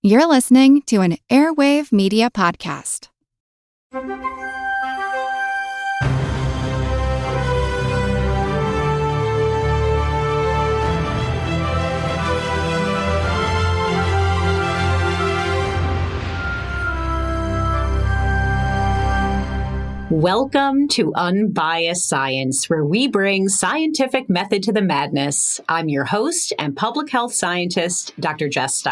You're listening to an Airwave Media Podcast. Welcome to Unbiased Science, where we bring scientific method to the madness. I'm your host and public health scientist, Dr. Jess.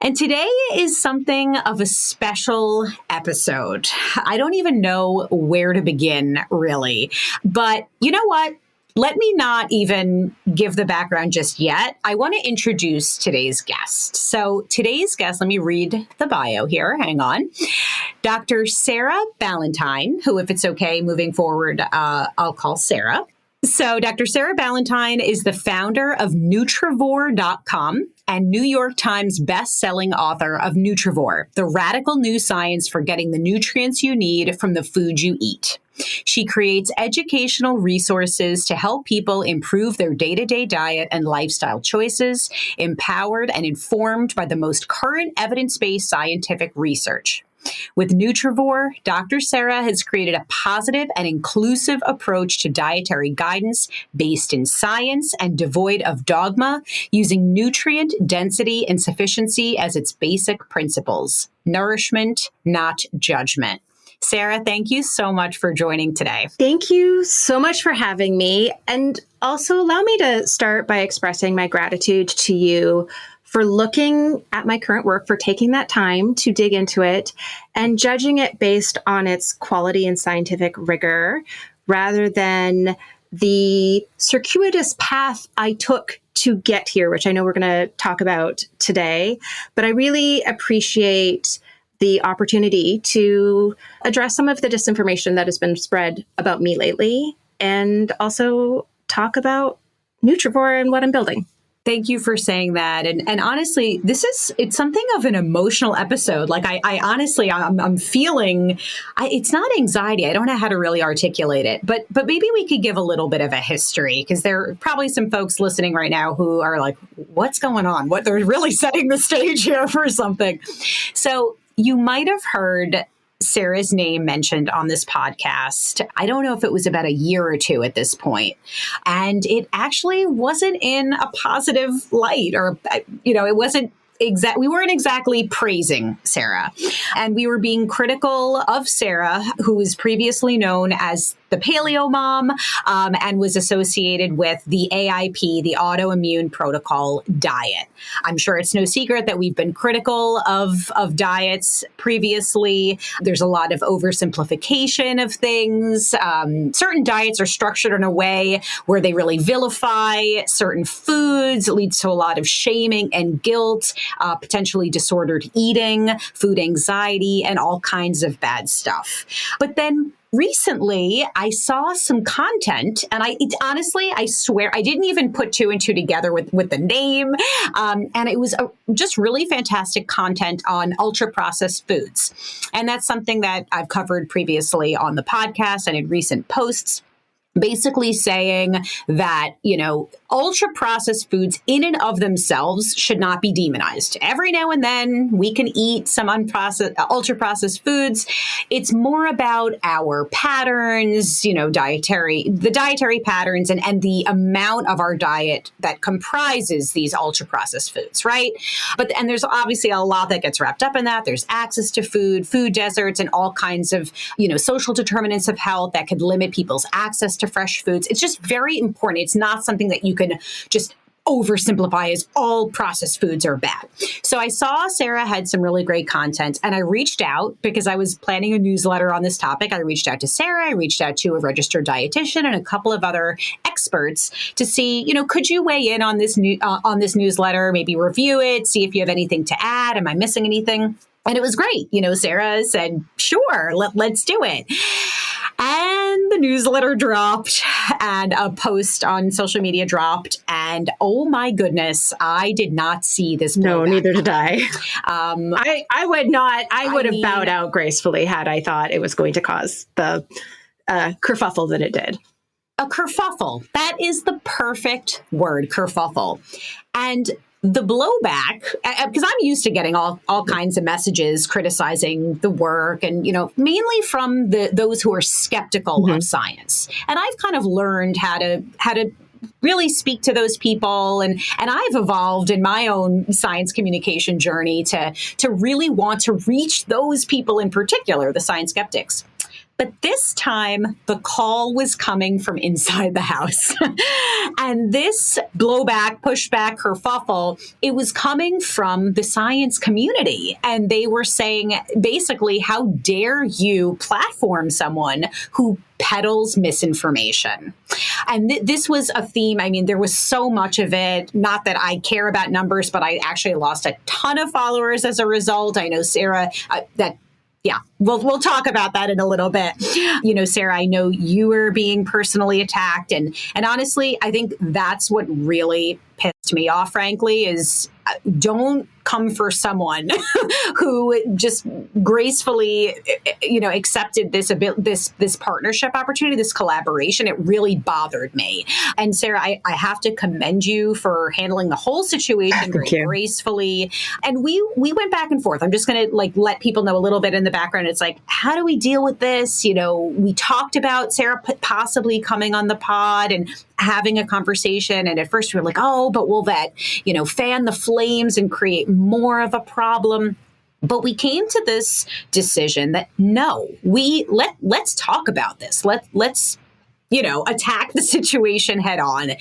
And today is something of a special episode. I don't even know where to begin, really. But you know what? Let me not even give the background just yet. I want to introduce today's guest. So today's guest, let me read the bio here. Hang on. Dr. Sarah Ballantyne, who, if it's okay, moving forward, I'll call Sarah. So Dr. Sarah Ballantyne is the founder of Nutrivore.com and New York Times best-selling author of Nutrivore, the radical new science for getting the nutrients you need from the food you eat. She creates educational resources to help people improve their day-to-day diet and lifestyle choices, empowered and informed by the most current evidence-based scientific research. With Nutrivore, Dr. Sarah has created a positive and inclusive approach to dietary guidance based in science and devoid of dogma, using nutrient density and sufficiency as its basic principles. Nourishment, not judgment. Sarah, thank you so much for joining today. Thank you so much for having me. And also allow me to start by expressing my gratitude to you for looking at my current work, for taking that time to dig into it and judging it based on its quality and scientific rigor, rather than the circuitous path I took to get here, which I know we're going to talk about today. But I really appreciate the opportunity to address some of the disinformation that has been spread about me lately, and also talk about Nutrivore and what I'm building. Thank you for saying that. And honestly, it's something of an emotional episode. Like I honestly, I'm feeling, it's not anxiety. I don't know how to really articulate it, but maybe we could give a little bit of a history, because there are probably some folks listening right now who are like, what's going on? They're really setting the stage here for something. So you might have heard Sarah's name mentioned on this podcast. I don't know if it was about a year or two at this point. And it actually wasn't in a positive light, or, it wasn't we weren't exactly praising Sarah. And we were being critical of Sarah, who was previously known as the Paleo mom, and was associated with the AIP, the autoimmune protocol diet. I'm sure it's no secret that we've been critical of diets previously. There's a lot of oversimplification of things. Certain diets are structured in a way where they really vilify certain foods. It leads to a lot of shaming and guilt, potentially disordered eating, food anxiety, and all kinds of bad stuff. But then recently, I saw some content, and I swear, I didn't even put two and two together with the name. And it was just really fantastic content on ultra-processed foods. And that's something that I've covered previously on the podcast and in recent posts, basically saying that, ultra-processed foods in and of themselves should not be demonized. Every now and then we can eat some ultra-processed foods. It's more about our patterns, the dietary patterns and the amount of our diet that comprises these ultra-processed foods, right? And there's obviously a lot that gets wrapped up in that. There's access to food deserts, and all kinds of, social determinants of health that could limit people's access to fresh foods. It's just very important. It's not something that you can just oversimplify as all processed foods are bad. So I saw Sarah had some really great content, and I reached out because I was planning a newsletter on this topic. I reached out to Sarah, I reached out to a registered dietitian and a couple of other experts to see, could you weigh in on this newsletter, maybe review it, see if you have anything to add. Am I missing anything? And it was great. Sarah said, sure, let's do it. And the newsletter dropped, and a post on social media dropped, and oh my goodness, I did not see this. No, neither did I. I would not. I would have bowed out gracefully had I thought it was going to cause the kerfuffle that it did. A kerfuffle. That is the perfect word, kerfuffle. And the blowback, because I'm used to getting all kinds of messages criticizing the work, and mainly from those who are skeptical of science. And I've kind of learned how to really speak to those people, and I've evolved in my own science communication journey to really want to reach those people in particular, the science skeptics. But this time, the call was coming from inside the house. And this blowback, pushback, kerfuffle, it was coming from the science community. And they were saying, basically, how dare you platform someone who peddles misinformation? And this was a theme. I mean, there was so much of it. Not that I care about numbers, but I actually lost a ton of followers as a result. I know, Sarah, yeah, we'll talk about that in a little bit. Sarah, I know you were being personally attacked. And honestly, I think that's what really pissed me off, frankly, is don't come for someone who just gracefully, accepted this partnership opportunity, this collaboration. It really bothered me. And Sarah, I have to commend you for handling the whole situation very gracefully. And we went back and forth. I'm just going to let people know a little bit in the background. It's like, how do we deal with this? We talked about Sarah possibly coming on the pod and having a conversation. And at first we were like, oh, but will that, fan the flames and create more of a problem? But we came to this decision that no, let's talk about this. Let's attack the situation head on.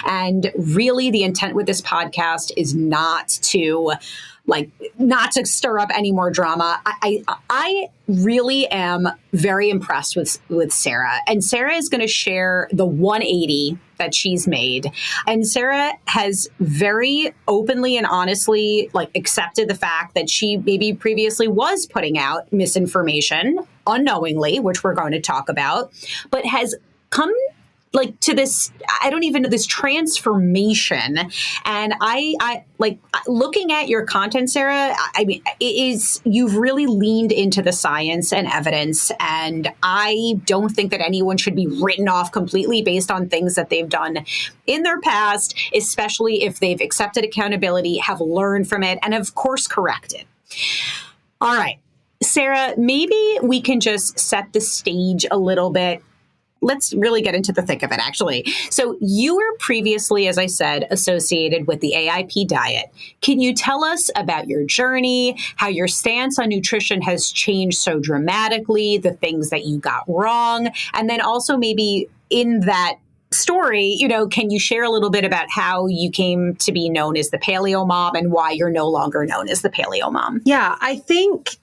And really the intent with this podcast is not to stir up any more drama. I really am very impressed with Sarah. And Sarah is going to share the 180 that she's made. And Sarah has very openly and honestly accepted the fact that she maybe previously was putting out misinformation unknowingly, which we're going to talk about, but has come to this, I don't even know, this transformation. And I looking at your content, Sarah, I mean, you've really leaned into the science and evidence. And I don't think that anyone should be written off completely based on things that they've done in their past, especially if they've accepted accountability, have learned from it, and of course corrected. All right, Sarah, maybe we can just set the stage a little bit. Let's really get into the thick of it, actually. So you were previously, as I said, associated with the AIP Diet. Can you tell us about your journey, how your stance on nutrition has changed so dramatically, the things that you got wrong, and then also maybe in that story, can you share a little bit about how you came to be known as the Paleo Mom and why you're no longer known as the Paleo Mom? Yeah, I think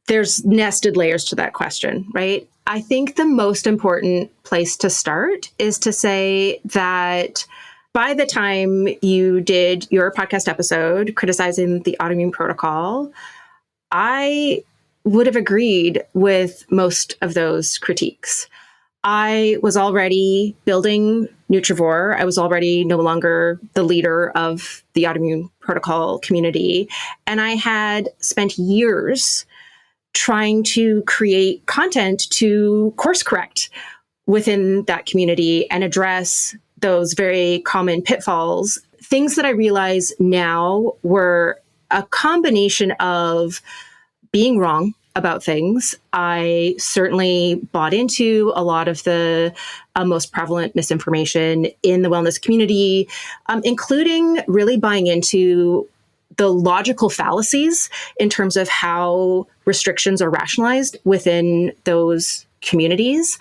there's nested layers to that question, right? I think the most important place to start is to say that by the time you did your podcast episode criticizing the autoimmune protocol, I would have agreed with most of those critiques. I was already building Nutrivore. I was already no longer the leader of the autoimmune protocol community. And I had spent years trying to create content to course correct within that community and address those very common pitfalls. Things that I realize now were a combination of being wrong about things. I certainly bought into a lot of the most prevalent misinformation in the wellness community, including really buying into the logical fallacies in terms of how restrictions are rationalized within those communities.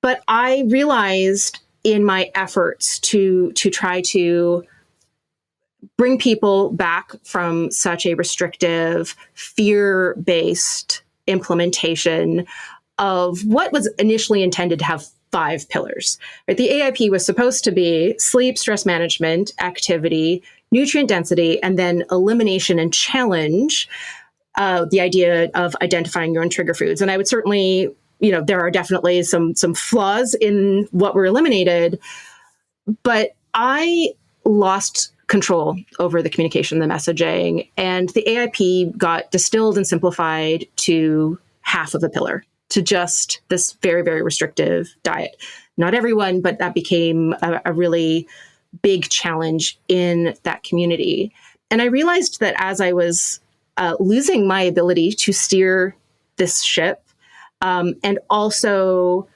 But I realized in my efforts to try to bring people back from such a restrictive, fear-based implementation of what was initially intended to have 5 pillars. Right? The AIP was supposed to be sleep, stress management, activity, nutrient density, and then elimination and challenge, the idea of identifying your own trigger foods. And I would certainly, there are definitely some flaws in what were eliminated, but I lost control over the communication, the messaging, and the AIP got distilled and simplified to half of the pillar, to just this very, very restrictive diet. Not everyone, but that became a really big challenge in that community. And I realized that as I was losing my ability to steer this ship, and also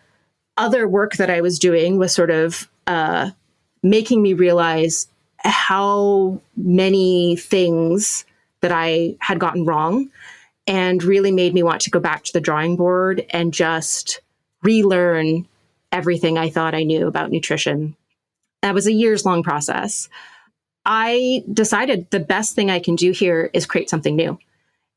other work that I was doing was sort of making me realize how many things that I had gotten wrong, and really made me want to go back to the drawing board and just relearn everything I thought I knew about nutrition. That was a years-long process. I decided the best thing I can do here is create something new,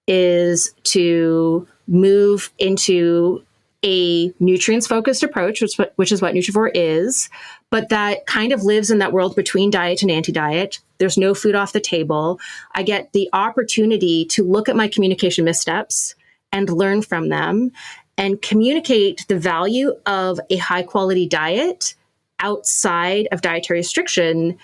is to move into a nutrients-focused approach, which is what Nutrivore is, but that kind of lives in that world between diet and anti-diet. There's no food off the table. I get the opportunity to look at my communication missteps and learn from them and communicate the value of a high-quality diet outside of dietary restriction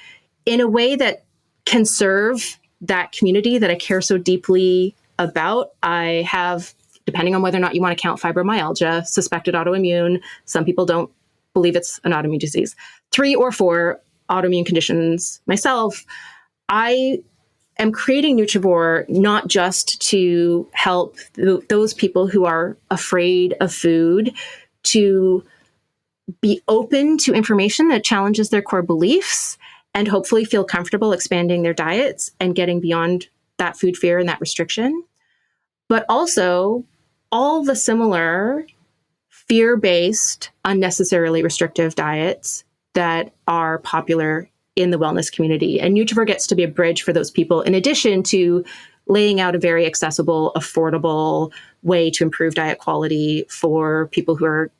in a way that can serve that community that I care so deeply about. I have, depending on whether or not you want to count fibromyalgia, suspected autoimmune. Some people don't believe it's an autoimmune disease. 3 or 4 autoimmune conditions myself. I am creating Nutrivore not just to help those people who are afraid of food to be open to information that challenges their core beliefs and hopefully feel comfortable expanding their diets and getting beyond that food fear and that restriction, but also all the similar fear-based, unnecessarily restrictive diets that are popular in the wellness community. And Nutrivore gets to be a bridge for those people, in addition to laying out a very accessible, affordable way to improve diet quality for people who are,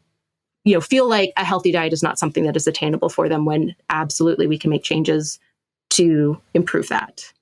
feel like a healthy diet is not something that is attainable for them, when absolutely we can make changes to improve that.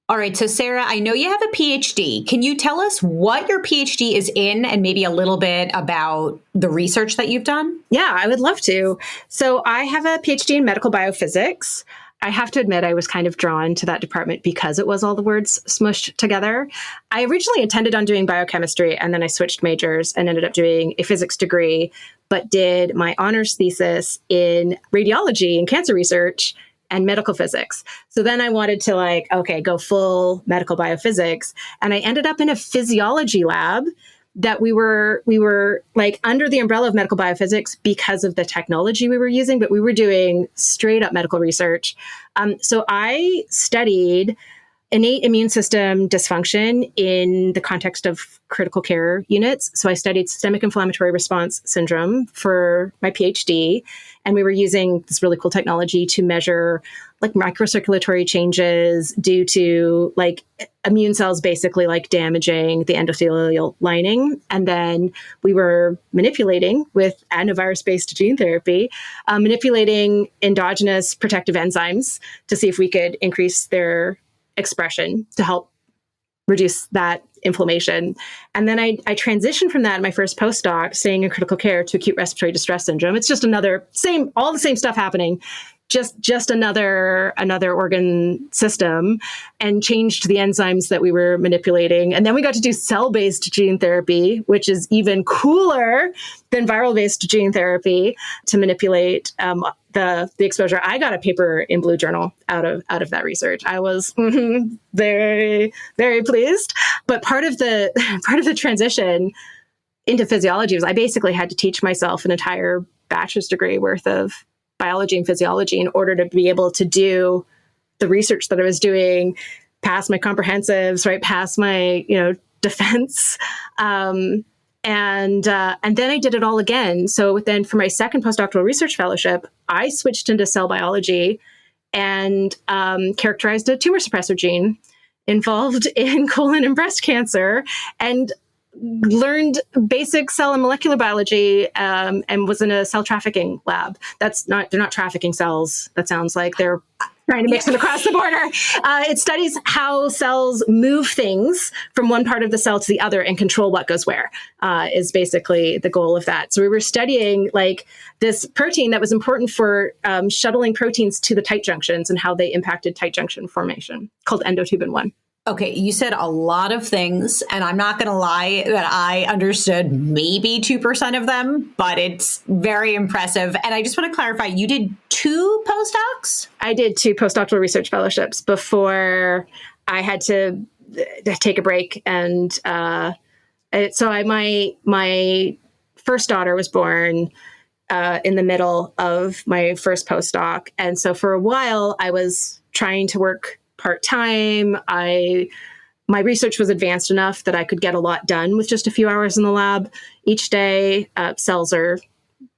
All right. So Sarah, I know you have a PhD. Can you tell us what your PhD is in and maybe a little bit about the research that you've done? Yeah, I would love to. So I have a PhD in medical biophysics. I have to admit, I was kind of drawn to that department because it was all the words smushed together. I originally intended on doing biochemistry, and then I switched majors and ended up doing a physics degree, but did my honors thesis in radiology and cancer research and medical physics. So then I wanted to go full medical biophysics. And I ended up in a physiology lab that we were under the umbrella of medical biophysics because of the technology we were using, but we were doing straight up medical research. So I studied innate immune system dysfunction in the context of critical care units. So I studied systemic inflammatory response syndrome for my PhD. And we were using this really cool technology to measure microcirculatory changes due to immune cells basically damaging the endothelial lining. And then we were manipulating with adenovirus-based gene therapy, manipulating endogenous protective enzymes to see if we could increase their expression to help reduce that inflammation. And then I transitioned from that in my first postdoc, staying in critical care, to acute respiratory distress syndrome. It's just all the same stuff happening, just another organ system, and changed the enzymes that we were manipulating. And then we got to do cell-based gene therapy, which is even cooler than viral-based gene therapy, to manipulate the exposure. I got a paper in Blue Journal out of that research. I was very, very pleased. But part of the transition into physiology was I basically had to teach myself an entire bachelor's degree worth of biology and physiology in order to be able to do the research that I was doing, pass my comprehensives, right, pass my defense. And then I did it all again. So then for my second postdoctoral research fellowship, I switched into cell biology and characterized a tumor suppressor gene involved in colon and breast cancer, and learned basic cell and molecular biology, and was in a cell trafficking lab. They're not trafficking cells. That sounds like they're trying to mix them across the border. It studies how cells move things from one part of the cell to the other and control what goes where, is basically the goal of that. So we were studying this protein that was important for shuttling proteins to the tight junctions and how they impacted tight junction formation, called endotubin 1. Okay, you said a lot of things, and I'm not going to lie that I understood maybe 2% of them, but it's very impressive. And I just want to clarify, you did 2 postdocs? I did 2 postdoctoral research fellowships before I had to take a break. And my first daughter was born in the middle of my first postdoc. And so for a while, I was trying to work part-time. My research was advanced enough that I could get a lot done with just a few hours in the lab each day. Cells are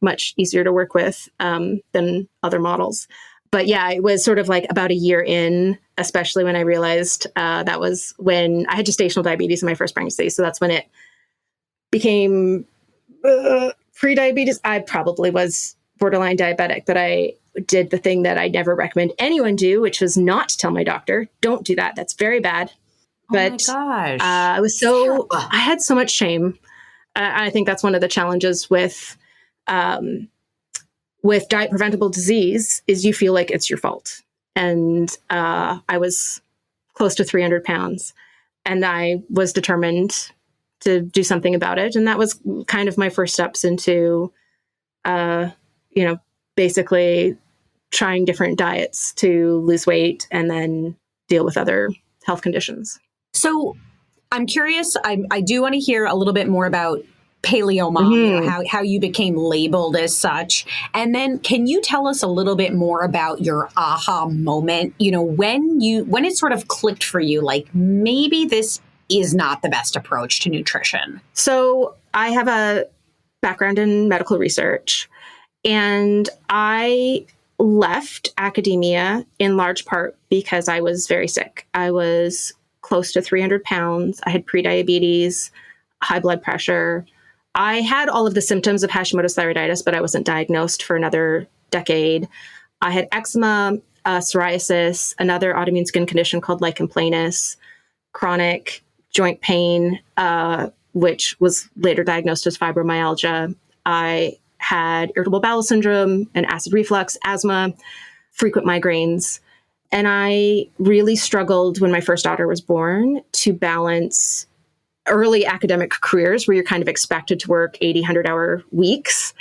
much easier to work with than other models. But yeah, it was sort of like about a year in, especially when I realized that was when I had gestational diabetes in my first pregnancy. So that's when it became pre-diabetes. I probably was borderline diabetic, but I did the thing that I never recommend anyone do, which was not to tell my doctor. Don't do that. That's very bad. But oh my gosh. I had so much shame. I think that's one of the challenges with diet preventable disease is you feel like it's your fault. And I was close to 300 pounds, and I was determined to do something about it. And that was kind of my first steps into, basically trying different diets to lose weight and then deal with other health conditions. So I'm curious, I do want to hear a little bit more about Paleo Mom, Mm-hmm. how you became labeled as such. And then can you tell us a little bit more about your aha moment, when it sort of clicked for you, like maybe this is not the best approach to nutrition? So I have a background in medical research, and I left academia in large part because I was very sick. I was close to 300 pounds. I had prediabetes, high blood pressure. I had all of the symptoms of Hashimoto's thyroiditis, but I wasn't diagnosed for another decade. I had eczema, psoriasis, another autoimmune skin condition called lichen planus, chronic joint pain, which was later diagnosed as fibromyalgia. I had irritable bowel syndrome and acid reflux, asthma, frequent migraines. And I really struggled when my first daughter was born to balance early academic careers where you're kind of expected to work 80, 100-hour weeks,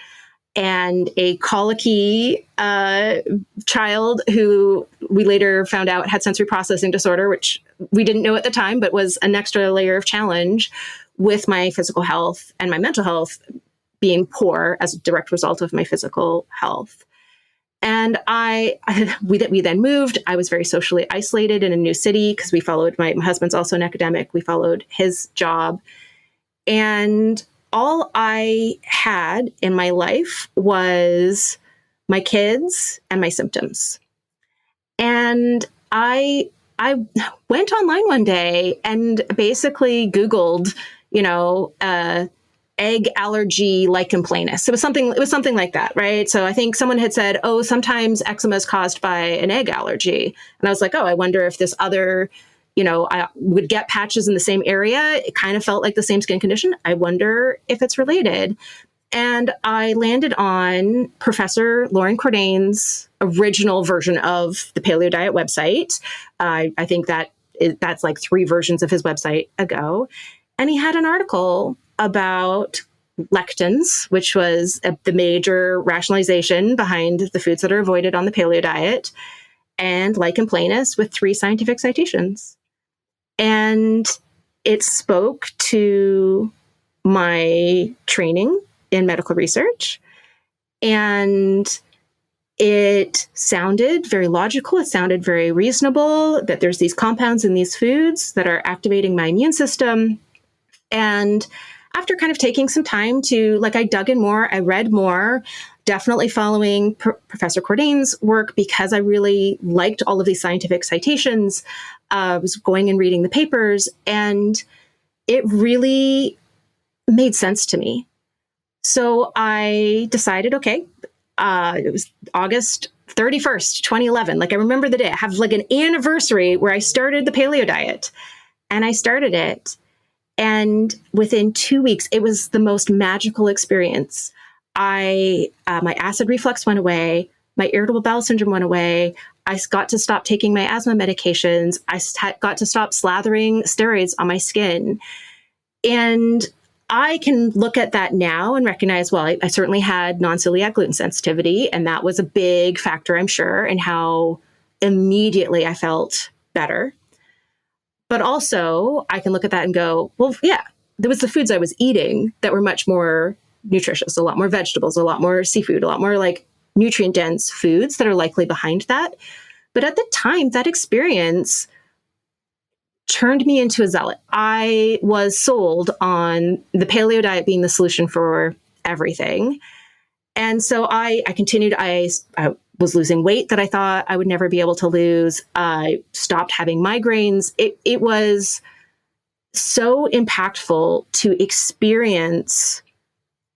and a colicky child who we later found out had sensory processing disorder, which we didn't know at the time, but was an extra layer of challenge with my physical health and my mental health being poor as a direct result of my physical health. And we then moved. I was very socially isolated in a new city because we followed, my husband's also an academic. We followed his job. And all I had in my life was my kids and my symptoms. And I went online one day and basically Googled, egg allergy lichen planus. It was something like that, right? So I think someone had said, oh, sometimes eczema is caused by an egg allergy. And I was like, oh, I wonder if this other, I would get patches in the same area. It kind of felt like the same skin condition. I wonder if it's related. And I landed on Professor Lauren Cordain's original version of the Paleo Diet website. I think that's like 3 versions of his website ago. And he had an article about lectins, which was the major rationalization behind the foods that are avoided on the paleo diet, and lichen planus with 3 scientific citations. And it spoke to my training in medical research. And it sounded very logical. It sounded very reasonable that there's these compounds in these foods that are activating my immune system. And after kind of taking some time I dug in more, I read more, definitely following Professor Cordain's work because I really liked all of these scientific citations. I was going and reading the papers, and it really made sense to me. So I decided, okay, it was August 31st, 2011. I remember the day. I have an anniversary where I started the paleo diet, and I started it. And within 2 weeks, it was the most magical experience. My acid reflux went away. My irritable bowel syndrome went away. I got to stop taking my asthma medications. I got to stop slathering steroids on my skin. And I can look at that now and recognize, well, I certainly had non-celiac gluten sensitivity, and that was a big factor, I'm sure, in how immediately I felt better. But also, I can look at that and go, well, yeah, there was the foods I was eating that were much more nutritious, a lot more vegetables, a lot more seafood, a lot more like nutrient-dense foods that are likely behind that. But at the time, that experience turned me into a zealot. I was sold on the paleo diet being the solution for everything. And so I continued, I was losing weight that I thought I would never be able to lose. I stopped having migraines. It was so impactful to experience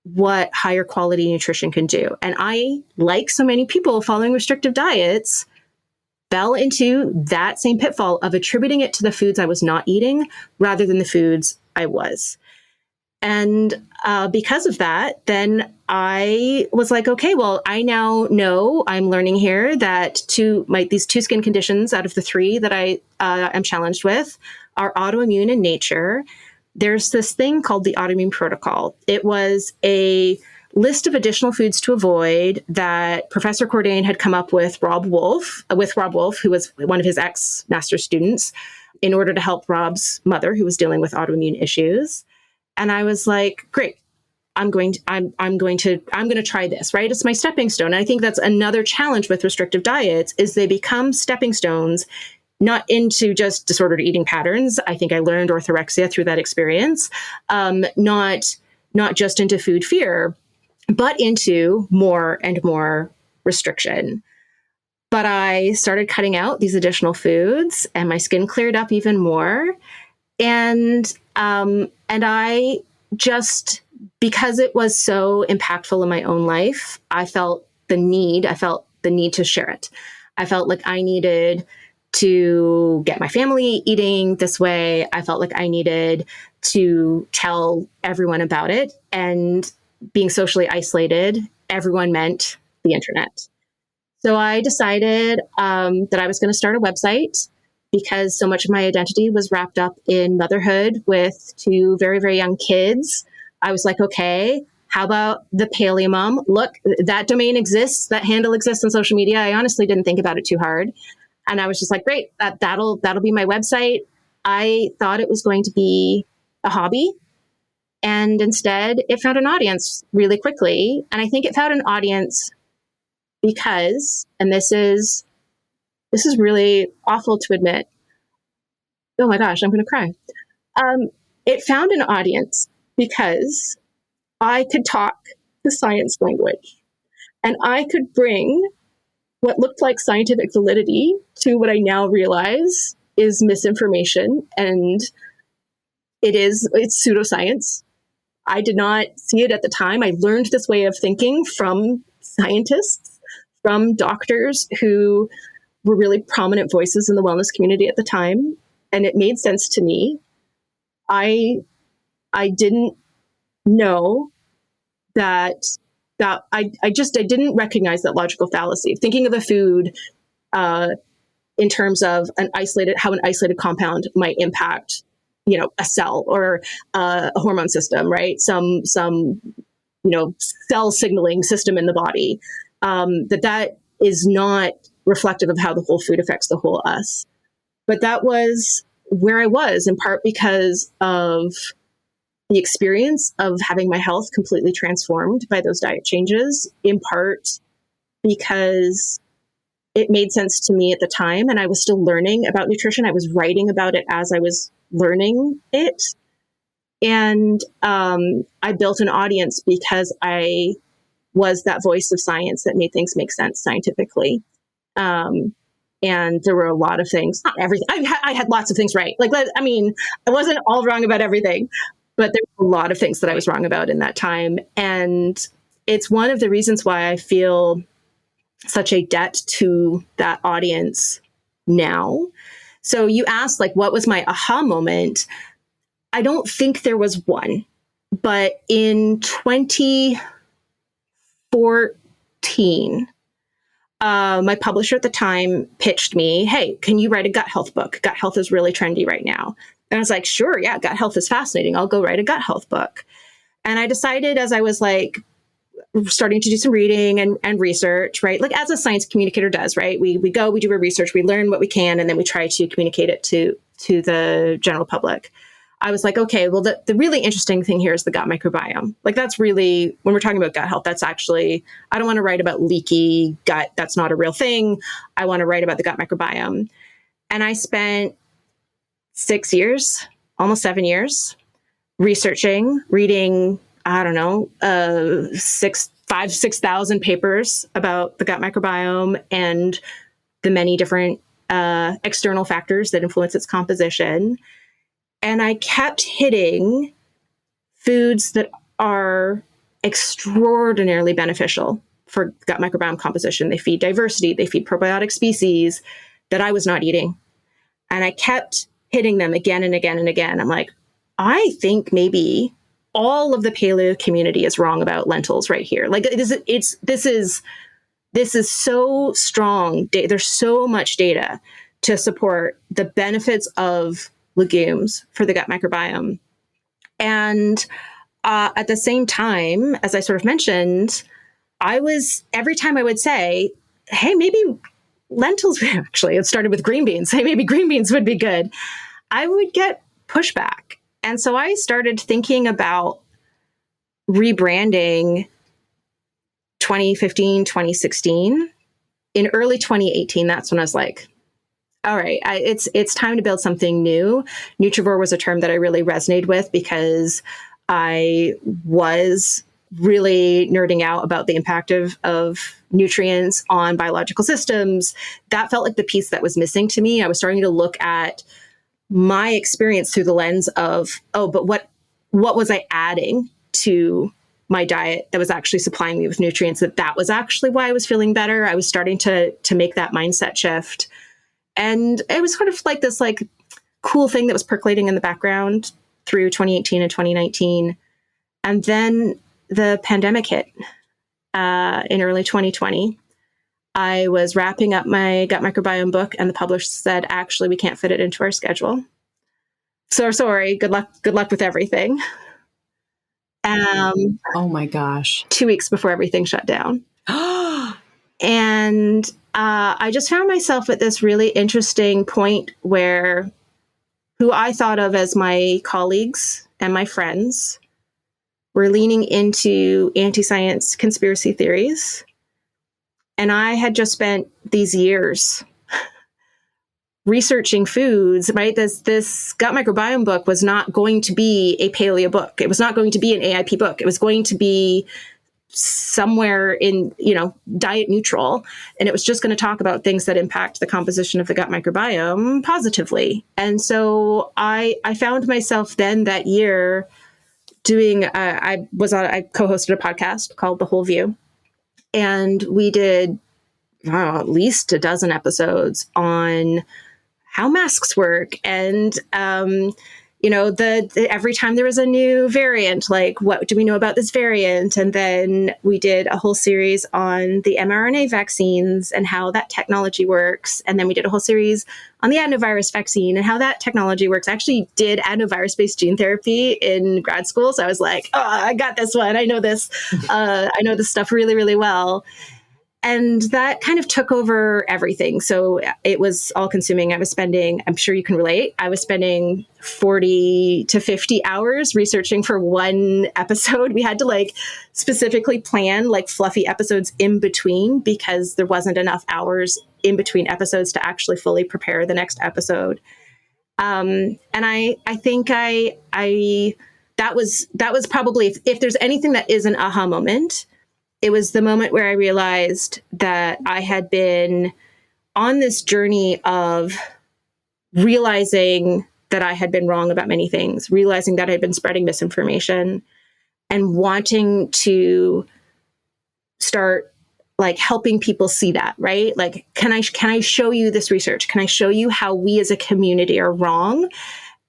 what higher quality nutrition can do. And I, like so many people following restrictive diets, fell into that same pitfall of attributing it to the foods I was not eating rather than the foods I was. And because of that, then I was like, okay, well, I now know, I'm learning here that these two skin conditions out of the three that I am challenged with are autoimmune in nature. There's this thing called the autoimmune protocol. It was a list of additional foods to avoid that Professor Cordain had come up with Rob Wolf, who was one of his ex-master students, in order to help Rob's mother, who was dealing with autoimmune issues. And I was like, great, I'm going to try this, right? It's my stepping stone. And I think that's another challenge with restrictive diets is they become stepping stones, not into just disordered eating patterns. I think I learned orthorexia through that experience, not just into food fear, but into more and more restriction. But I started cutting out these additional foods and my skin cleared up even more. And I just, because it was so impactful in my own life, I felt the need to share it. I felt like I needed to get my family eating this way. I felt like I needed to tell everyone about it. And being socially isolated, everyone meant the internet. So I decided that I was going to start a website because so much of my identity was wrapped up in motherhood with two very, very young kids. I was like, okay, how about the Paleo Mom? Look, that domain exists, that handle exists on social media. I honestly didn't think about it too hard. And I was just like, great, that'll be my website. I thought it was going to be a hobby. And instead, it found an audience really quickly. And I think it found an audience because, and this is really awful to admit. Oh my gosh, I'm going to cry. It found an audience because I could talk the science language and I could bring what looked like scientific validity to what I now realize is misinformation. And it's pseudoscience. I did not see it at the time. I learned this way of thinking from scientists, from doctors who were really prominent voices in the wellness community at the time. And it made sense to me. I didn't know that I didn't recognize that logical fallacy of thinking of a food in terms of how an isolated compound might impact, a cell or a hormone system, right? Some cell signaling system in the body, that is not reflective of how the whole food affects the whole us. But that was where I was, in part because of the experience of having my health completely transformed by those diet changes, in part because it made sense to me at the time. And I was still learning about nutrition. I was writing about it as I was learning it. And I built an audience because I was that voice of science that made things make sense scientifically. And there were a lot of things, not everything. I had lots of things right. I wasn't all wrong about everything, but there were a lot of things that I was wrong about in that time. And it's one of the reasons why I feel such a debt to that audience now. So you asked, what was my aha moment? I don't think there was one, but in 2014, my publisher at the time pitched me, hey, can you write a gut health book? Gut health is really trendy right now. And I was like, sure, yeah, gut health is fascinating. I'll go write a gut health book. And I decided, as I was like starting to do some reading and research, right? Like as a science communicator does, right? We do our research, we learn what we can, and then we try to communicate it to the general public. I was like, okay, well, the really interesting thing here is the gut microbiome. Like that's really, when we're talking about gut health, that's actually, I don't want to write about leaky gut. That's not a real thing. I want to write about the gut microbiome. And I spent 6 years, almost 7 years, researching, reading, I don't know, 6,000 papers about the gut microbiome and the many different external factors that influence its composition. And I kept hitting foods that are extraordinarily beneficial for gut microbiome composition. They feed diversity, they feed probiotic species that I was not eating. And I kept hitting them again and again and again. I'm like, I think maybe all of the paleo community is wrong about lentils right here. Like this is so strong. There's so much data to support the benefits of legumes for the gut microbiome. And at the same time, as I sort of mentioned, every time I would say, hey, maybe lentils, actually, it started with green beans. Hey, maybe green beans would be good. I would get pushback. And so I started thinking about rebranding 2015, 2016. In early 2018, that's when I was like, all right, it's time to build something new. Nutrivore was a term that I really resonated with because I was really nerding out about the impact of nutrients on biological systems. That felt like the piece that was missing to me. I was starting to look at my experience through the lens of, but what was I adding to my diet that was actually supplying me with nutrients, that was actually why I was feeling better. I was starting to make that mindset shift. And it was sort of like this cool thing that was percolating in the background through 2018 and 2019. And then the pandemic hit in early 2020. I was wrapping up my gut microbiome book and the publisher said, actually, we can't fit it into our schedule. So sorry, good luck with everything. Oh my gosh. 2 weeks before everything shut down. And I just found myself at this really interesting point where who I thought of as my colleagues and my friends were leaning into anti-science conspiracy theories. And I had just spent these years researching foods, right? This gut microbiome book was not going to be a paleo book. It was not going to be an AIP book. It was going to be somewhere in, diet neutral. And it was just going to talk about things that impact the composition of the gut microbiome positively. And so I found myself then that year doing, I co-hosted a podcast called The Whole View. And we did at least a dozen episodes on how masks work and, every time there was a new variant, like what do we know about this variant? And then we did a whole series on the mRNA vaccines and how that technology works. And then we did a whole series on the adenovirus vaccine and how that technology works. I actually did adenovirus-based gene therapy in grad school. So I was like, oh, I got this one. I know this. I know this stuff really, really well. And that kind of took over everything. So it was all consuming. I'm sure you can relate, I was spending 40 to 50 hours researching for one episode. We had to specifically plan fluffy episodes in between because there wasn't enough hours in between episodes to actually fully prepare the next episode. And I think that was probably, if there's anything that is an aha moment, it was the moment where I realized that I had been on this journey of realizing that I had been wrong about many things, realizing that I had been spreading misinformation and wanting to start helping people see that, right? Can I show you this research? Can I show you how we as a community are wrong?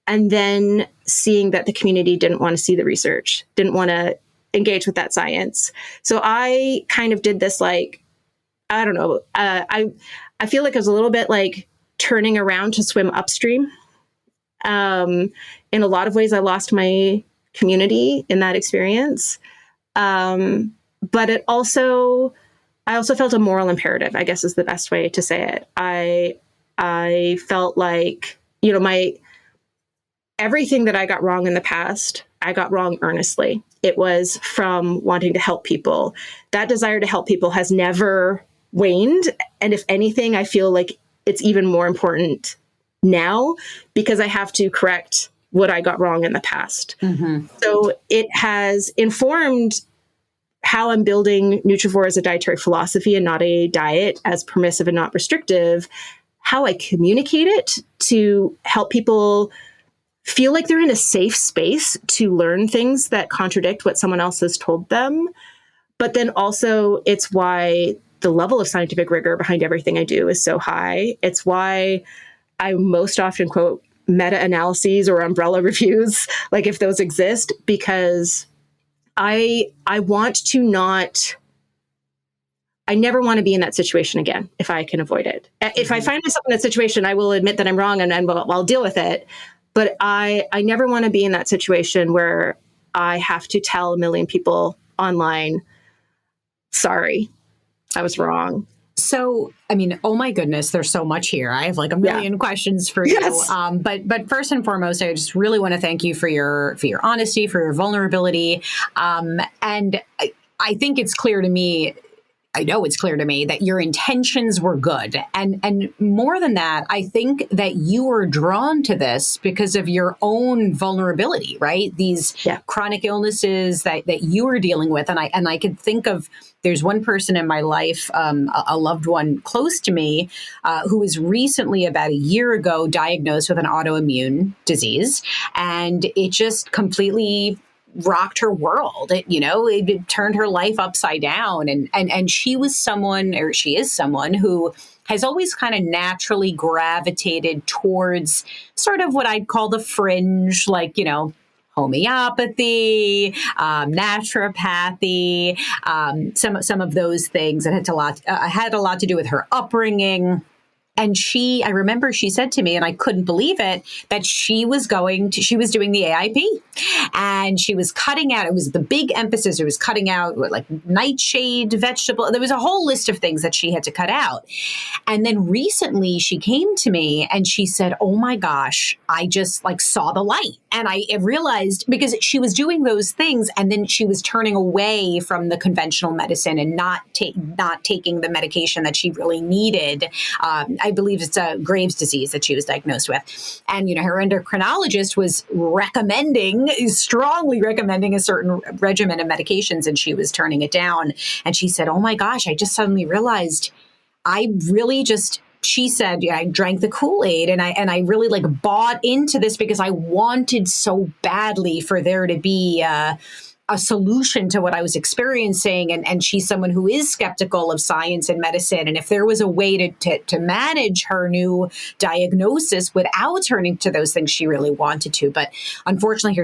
And then seeing that the community didn't want to see the research, didn't want to engage with that science. So I kind of did this I don't know. I feel like it was a little bit like turning around to swim upstream. In a lot of ways, I lost my community in that experience. But I also felt a moral imperative, I guess is the best way to say it. I felt like, everything that I got wrong in the past, I got wrong earnestly. It was from wanting to help people. That desire to help people has never waned. And if anything, I feel like it's even more important now because I have to correct what I got wrong in the past. Mm-hmm. So it has informed how I'm building Nutrivore as a dietary philosophy and not a diet, as permissive and not restrictive, how I communicate it to help people feel like they're in a safe space to learn things that contradict what someone else has told them. But then also it's why the level of scientific rigor behind everything I do is so high. It's why I most often quote meta-analyses or umbrella reviews, like if those exist, because I want to not, I never want to be in that situation again if I can avoid it. If I find myself in that situation, I will admit that I'm wrong and I'll deal with it. But I never want to be in that situation where I have to tell a million people online, sorry, I was wrong. So, I mean, oh my goodness, there's so much here. I have like a million questions for you. Yes. But first and foremost, I just really want to thank you for your honesty, for your vulnerability. And I think it's clear to me, I know it's clear to me that your intentions were good. And more than that, I think that you were drawn to this because of your own vulnerability, right? These chronic illnesses that you were dealing with. And I could think of, there's one person in my life, a loved one close to me, who was recently about a year ago diagnosed with an autoimmune disease. And it just completely rocked her world. It turned her life upside down. And she was someone, or she is someone who has always kind of naturally gravitated towards sort of what I'd call the fringe, like, homeopathy, naturopathy, some of those things that had a lot to do with her upbringing. And I remember she said to me, and I couldn't believe it, that she was doing the AIP and she was cutting out, it was the big emphasis, it was cutting out like nightshade, vegetable. There was a whole list of things that she had to cut out. And then recently she came to me and she said, oh my gosh, I just like saw the light. And I realized, because she was doing those things and then she was turning away from the conventional medicine and not taking the medication that she really needed. I believe it's a Graves' disease that she was diagnosed with. And, her endocrinologist was strongly recommending a certain regimen of medications, and she was turning it down. And she said, oh my gosh, I just suddenly realized she said, I drank the Kool-Aid and I really like bought into this because I wanted so badly for there to be a solution to what I was experiencing. And she's someone who is skeptical of science and medicine. And if there was a way to manage her new diagnosis without turning to those things, she really wanted to. But unfortunately,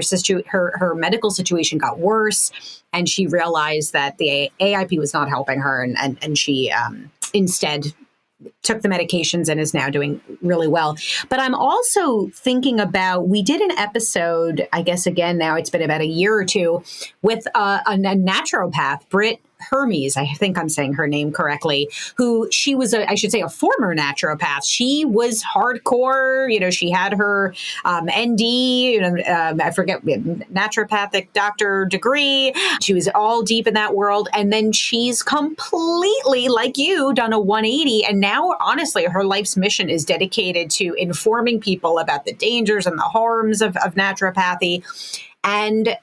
her medical situation got worse. And she realized that the AIP was not helping her. And she instead took the medications and is now doing really well. But I'm also thinking about, we did an episode, I guess again, now it's been about a year or two, with a naturopath, Britt Hermes, I think I'm saying her name correctly, who she was a former naturopath. She was hardcore, she had her ND, I forget, naturopathic doctor degree. She was all deep in that world. And then she's completely, like you, done a 180. And now, honestly, her life's mission is dedicated to informing people about the dangers and the harms of naturopathy. And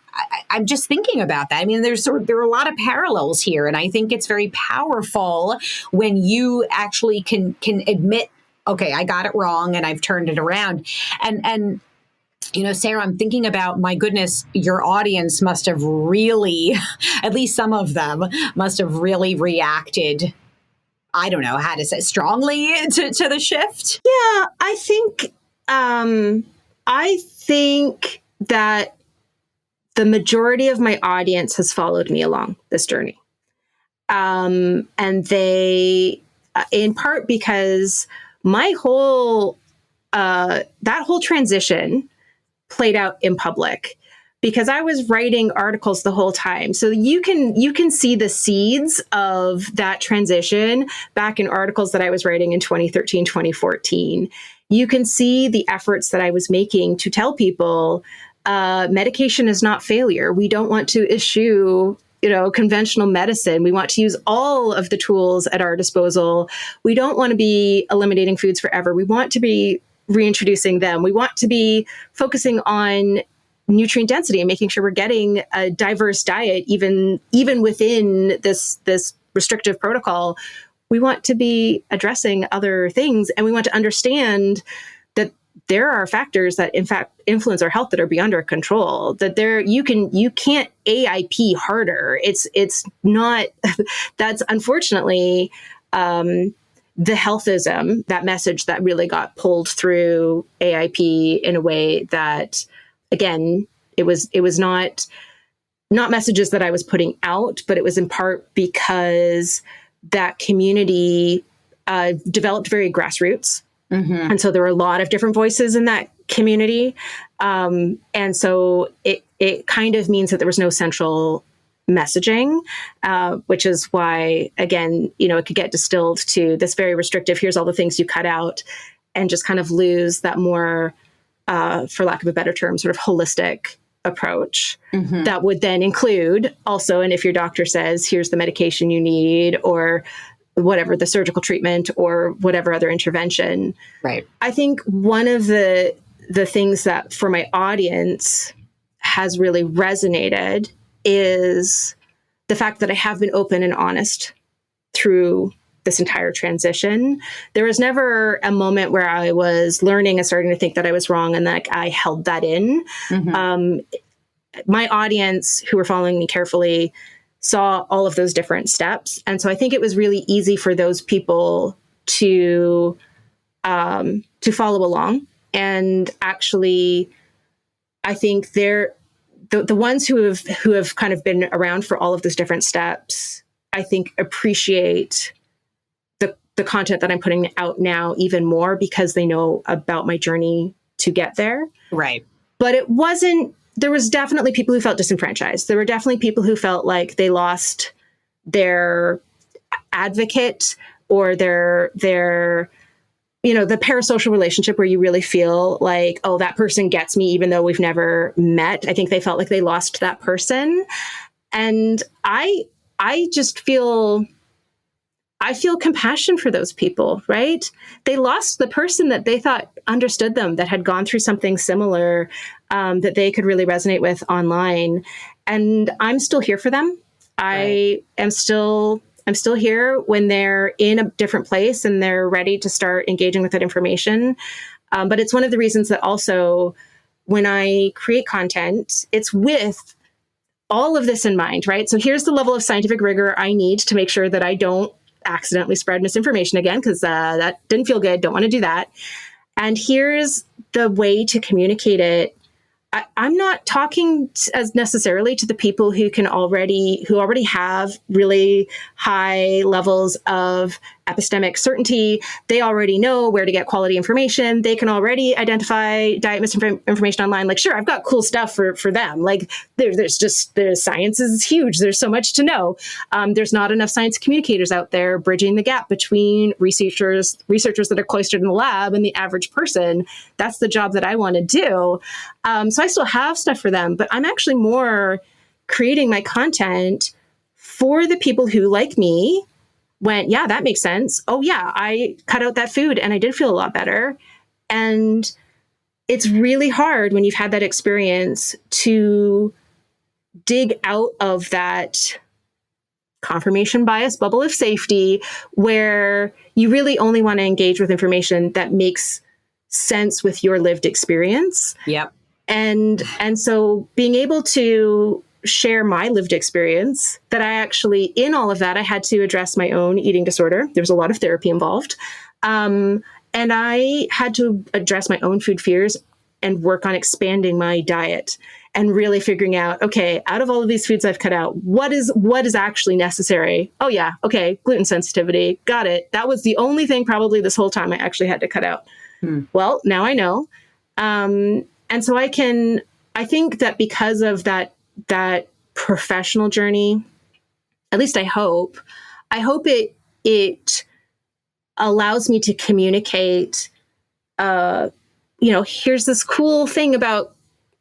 I'm just thinking about that. I mean, there are a lot of parallels here. And I think it's very powerful when you actually can admit, okay, I got it wrong and I've turned it around. And Sarah, I'm thinking about, my goodness, your audience must have really, at least some of them must have really reacted, I don't know how to say, strongly to the shift. Yeah, I think that the majority of my audience has followed me along this journey. And they, in part because my whole, that whole transition played out in public, because I was writing articles the whole time. So you can see the seeds of that transition back in articles that I was writing in 2013, 2014. You can see the efforts that I was making to tell people, medication is not failure. We don't want to issue, conventional medicine. We want to use all of the tools at our disposal. We don't want to be eliminating foods forever. We want to be reintroducing them. We want to be focusing on nutrient density and making sure we're getting a diverse diet, even within this restrictive protocol. We want to be addressing other things, and we want to understand that there are factors that in fact influence our health that are beyond our control. That you can't AIP harder. It's not. That's unfortunately the healthism, that message that really got pulled through AIP in a way that, again, it was not messages that I was putting out, but it was in part because that community developed very grassroots. Mm-hmm. And so there were a lot of different voices in that community. And so it kind of means that there was no central messaging, which is why, again, it could get distilled to this very restrictive, here's all the things you cut out, and just kind of lose that more, for lack of a better term, sort of holistic approach. Mm-hmm. That would then include also, and if your doctor says, here's the medication you need, or whatever, the surgical treatment or whatever other intervention. Right. I think one of the things that for my audience has really resonated is the fact that I have been open and honest through this entire transition. There was never a moment where I was learning and starting to think that I was wrong and that I held that in. Mm-hmm. My audience, who were following me carefully, saw all of those different steps. And so I think it was really easy for those people to follow along. And actually, I think they're the ones who have kind of been around for all of those different steps, I think appreciate the content that I'm putting out now even more, because they know about my journey to get there. Right. But there was definitely people who felt disenfranchised. There were definitely people who felt like they lost their advocate or their the parasocial relationship where you really feel like, oh, that person gets me even though we've never met. I think they felt like they lost that person. And I just feel compassion for those people, right? They lost the person that they thought understood them, that had gone through something similar, that they could really resonate with online. And I'm still here for them. Right. I'm still here when they're in a different place and they're ready to start engaging with that information. But it's one of the reasons that also when I create content, it's with all of this in mind, right? So here's the level of scientific rigor I need to make sure that I don't accidentally spread misinformation again, because that didn't feel good. Don't want to do that. And here's the way to communicate it. I'm not talking as necessarily to the people who already have really high levels of epistemic certainty. They already know where to get quality information. They can already identify diet misinformation online. Like, sure, I've got cool stuff for them. Like there's science is huge. There's so much to know. There's not enough science communicators out there bridging the gap between researchers that are cloistered in the lab and the average person. That's the job that I want to do. So I still have stuff for them, but I'm actually more creating my content for the people who, like me, went, yeah, that makes sense. Oh yeah, I cut out that food and I did feel a lot better. And it's really hard when you've had that experience to dig out of that confirmation bias bubble of safety, where you really only want to engage with information that makes sense with your lived experience. Yep. And so being able to share my lived experience, that I actually, in all of that, I had to address my own eating disorder. There was a lot of therapy involved. And I had to address my own food fears and work on expanding my diet. and really figuring out, okay, out of all of these foods I've cut out, what is actually necessary? Oh yeah, okay, gluten sensitivity, got it. That was the only thing probably this whole time I actually had to cut out. Well, now I know. And so I think that because of that professional journey, at least I hope it allows me to communicate, here's this cool thing about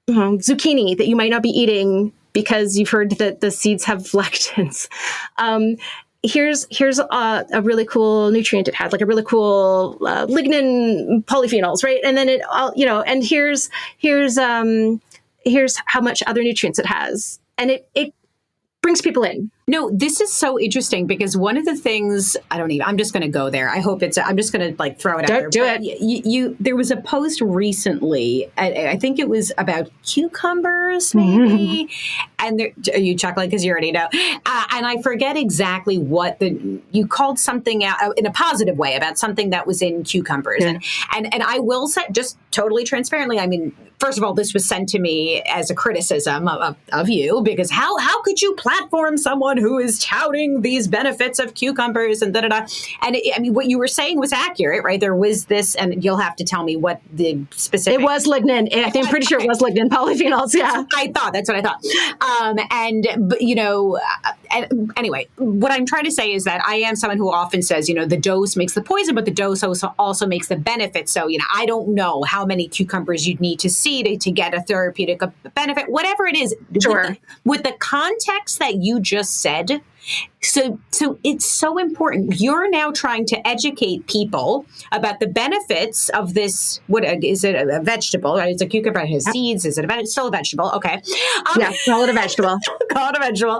zucchini that you might not be eating because you've heard that the seeds have lectins. Here's a really cool nutrient it has, like a really cool lignin polyphenols, right? And then it all, and here's how much other nutrients it has, and it brings people in. No, this is so interesting because one of the things, I'm just going to go there. I hope I'm just going to throw it out there. Do it. There was a post recently, I think it was about cucumbers maybe. And are you chuckling because you already know? And I forget exactly what you called something out in a positive way about something that was in cucumbers. Yeah. And I will say, just totally transparently, first of all, this was sent to me as a criticism of you, because how could you platform someone who is touting these benefits of cucumbers and da-da-da. And what you were saying was accurate, right? There was this, and you'll have to tell me what the specific... It was lignin. I'm pretty sure it was lignin polyphenols, yeah. That's what I thought. Anyway, what I'm trying to say is that I am someone who often says, the dose makes the poison, but the dose also makes the benefit. So, I don't know how many cucumbers you'd need to see to get a therapeutic benefit, whatever it is. Sure. With the context that you just said, so it's so important. You're now trying to educate people about the benefits of this. What is it? A vegetable, right? It's a cucumber. It has seeds. Is it it's still a vegetable? Okay. Yeah, call it a vegetable. Call it a vegetable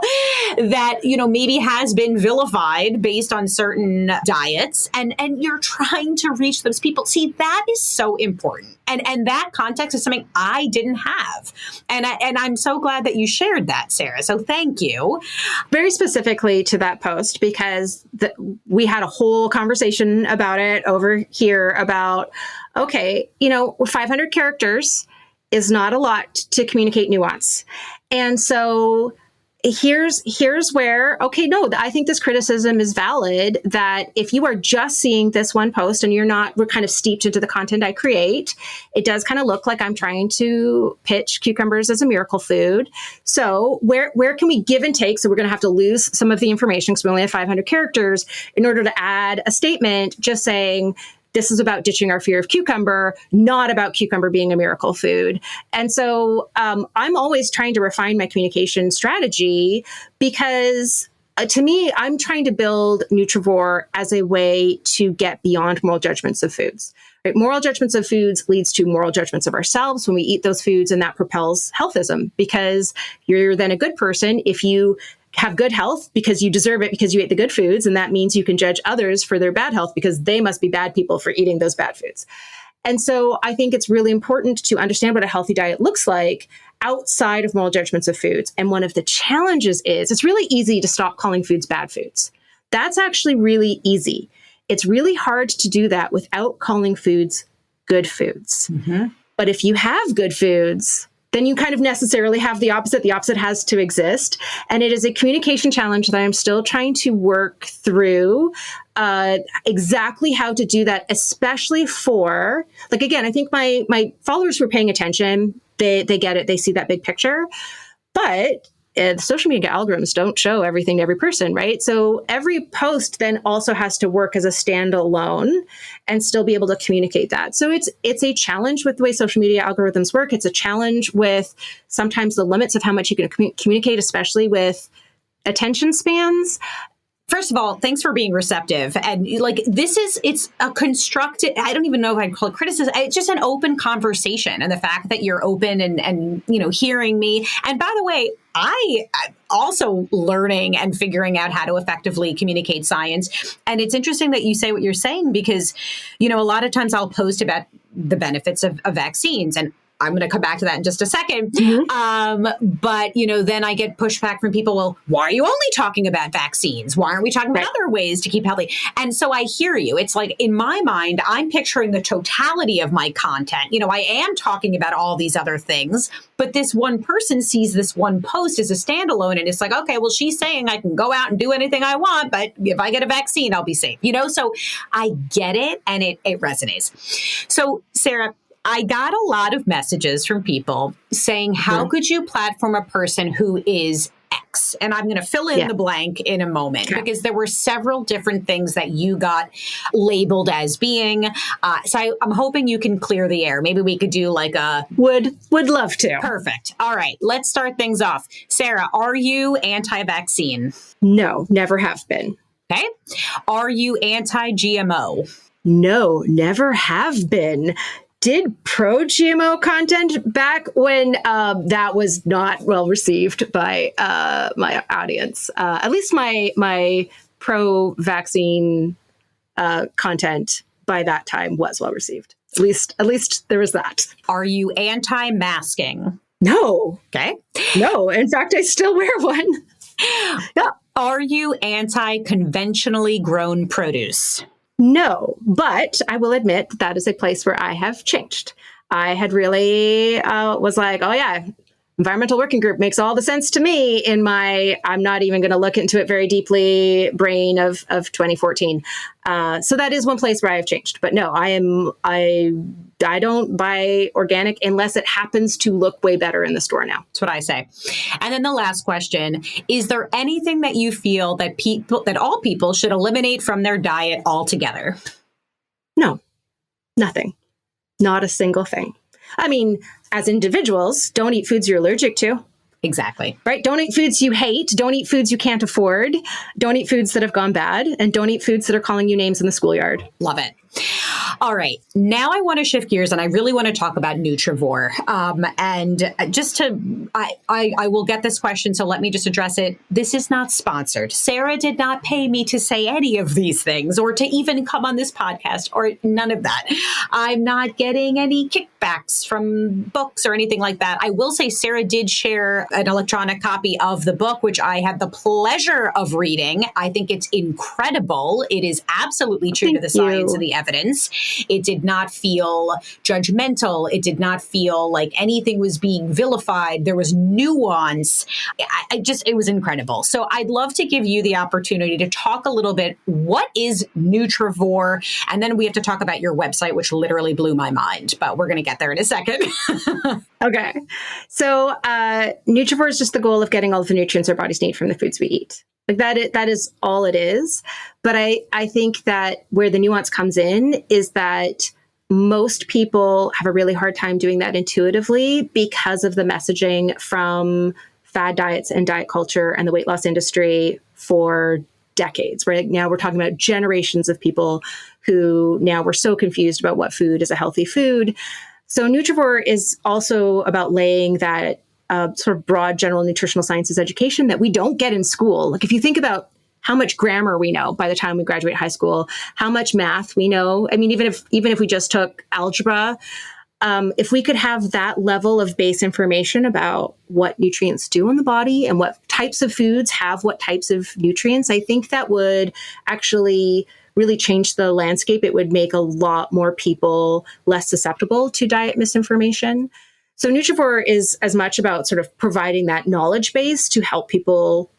that, maybe has been vilified based on certain diets. And you're trying to reach those people. See, that is so important. And that context is something I didn't have. And I'm so glad that you shared that, Sarah. So thank you. Very specifically to that post, because we had a whole conversation about it over here about, okay, 500 characters is not a lot to communicate nuance. And so here's where, okay, no, I think this criticism is valid, that if you are just seeing this one post and we're kind of steeped into the content I create, it does kind of look like I'm trying to pitch cucumbers as a miracle food. So where can we give and take? So we're going to have to lose some of the information because we only have 500 characters in order to add a statement just saying, this is about ditching our fear of cucumber, not about cucumber being a miracle food. And so I'm always trying to refine my communication strategy because to me, I'm trying to build Nutrivore as a way to get beyond moral judgments of foods. Right? Moral judgments of foods leads to moral judgments of ourselves when we eat those foods, and that propels healthism, because you're then a good person if you have good health because you deserve it because you ate the good foods. And that means you can judge others for their bad health because they must be bad people for eating those bad foods. And so I think it's really important to understand what a healthy diet looks like outside of moral judgments of foods. And one of the challenges is it's really easy to stop calling foods bad foods. That's actually really easy. It's really hard to do that without calling foods good foods. Mm-hmm. But if you have good foods, then you kind of necessarily have the opposite. The opposite has to exist. And it is a communication challenge that I'm still trying to work through exactly how to do that, especially for, again, I think my followers who are paying attention, they get it. They see that big picture. But the social media algorithms don't show everything to every person, right? So every post then also has to work as a standalone and still be able to communicate that. So it's a challenge with the way social media algorithms work. It's a challenge with sometimes the limits of how much you can communicate, especially with attention spans. First of all, thanks for being receptive. And it's a constructed, I don't even know if I'd call it criticism. It's just an open conversation. And the fact that you're open and hearing me. And by the way, I also learning and figuring out how to effectively communicate science. And it's interesting that you say what you're saying, because, a lot of times I'll post about the benefits of vaccines. And I'm going to come back to that in just a second. But, then I get pushback from people. Well, why are you only talking about vaccines? Why aren't we talking about other ways to keep healthy? And so I hear you. It's like, in my mind, I'm picturing the totality of my content. I am talking about all these other things, but this one person sees this one post as a standalone. And it's like, okay, well, she's saying I can go out and do anything I want, but if I get a vaccine, I'll be safe. So I get it, and it resonates. So, Sarah, I got a lot of messages from people saying, how could you platform a person who is X? And I'm going to fill in the blank in a moment, because there were several different things that you got labeled as being. So I'm hoping you can clear the air. Maybe we could do like a... Would love to. Perfect. All right. Let's start things off. Sarah, are you anti-vaccine? No, never have been. Okay. Are you anti-GMO? No, never have been. Did pro-GMO content back when that was not well received by my audience. At least my pro-vaccine content by that time was well received. At least there was that. Are you anti-masking? No. Okay. No. In fact, I still wear one. Yeah. Are you anti-conventionally grown produce? No, but I will admit that is a place where I have changed. I had really was like, oh yeah, environmental working group makes all the sense to me in my, I'm not even going to look into it very deeply brain of 2014. So that is one place where I have changed. But no, I don't buy organic unless it happens to look way better in the store now. That's what I say. And then the last question, is there anything that you feel that all people should eliminate from their diet altogether? No, nothing. Not a single thing. I mean, as individuals, don't eat foods you're allergic to. Exactly. Right? Don't eat foods you hate. Don't eat foods you can't afford. Don't eat foods that have gone bad. And don't eat foods that are calling you names in the schoolyard. Love it. All right. Now I want to shift gears, and I really want to talk about Nutrivore. And just to, I will get this question, so let me just address it. This is not sponsored. Sarah did not pay me to say any of these things or to even come on this podcast or none of that. I'm not getting any kickbacks from books or anything like that. I will say Sarah did share an electronic copy of the book, which I had the pleasure of reading. I think it's incredible. It is absolutely true to the science and the evidence. It did not feel judgmental. It did not feel like anything was being vilified. There was nuance. It was incredible. So I'd love to give you the opportunity to talk a little bit. What is Nutrivore? And then we have to talk about your website, which literally blew my mind, but we're going to get there in a second. Okay. So Nutrivore is just the goal of getting all of the nutrients our bodies need from the foods we eat. Like that is all it is. But I think that where the nuance comes in is that most people have a really hard time doing that intuitively because of the messaging from fad diets and diet culture and the weight loss industry for decades. Right now we're talking about generations of people who now were so confused about what food is a healthy food. So Nutrivore is also about laying that sort of broad general nutritional sciences education that we don't get in school. Like if you think about how much grammar we know by the time we graduate high school, how much math we know. I mean, even if we just took algebra, if we could have that level of base information about what nutrients do in the body and what types of foods have what types of nutrients, I think that would actually really change the landscape. It would make a lot more people less susceptible to diet misinformation. So Nutrivore is as much about sort of providing that knowledge base to help people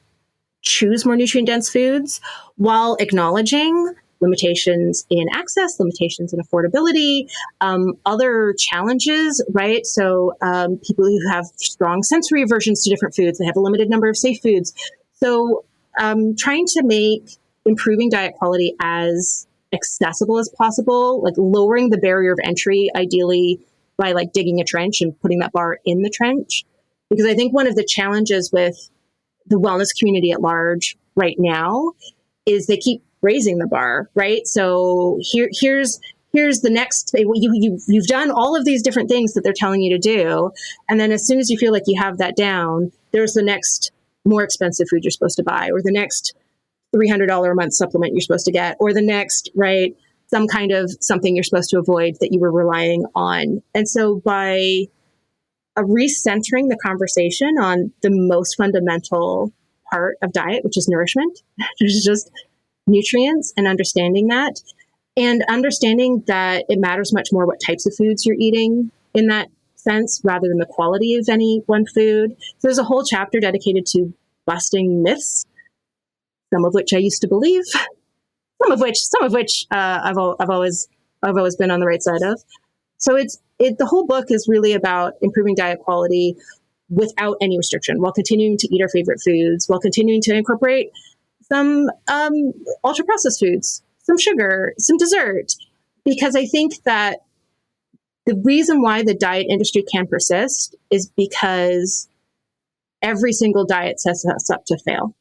choose more nutrient-dense foods while acknowledging limitations in access, limitations in affordability, other challenges, right? So people who have strong sensory aversions to different foods, they have a limited number of safe foods. So trying to make improving diet quality as accessible as possible, like lowering the barrier of entry, ideally by like digging a trench and putting that bar in the trench. Because I think one of the challenges with the wellness community at large right now is they keep raising the bar, right? So here's the next, you've done all of these different things that they're telling you to do. And then as soon as you feel like you have that down, there's the next more expensive food you're supposed to buy, or the next $300 a month supplement you're supposed to get, or the next, right, some kind of something you're supposed to avoid that you were relying on. And so by recentering the conversation on the most fundamental part of diet, which is nourishment. There's just nutrients and understanding that. And understanding that it matters much more what types of foods you're eating in that sense rather than the quality of any one food. So there's a whole chapter dedicated to busting myths, some of which I used to believe, some of which I've always been on the right side of. So the whole book is really about improving diet quality without any restriction, while continuing to eat our favorite foods, while continuing to incorporate some ultra processed foods, some sugar, some dessert, because I think that the reason why the diet industry can persist is because every single diet sets us up to fail.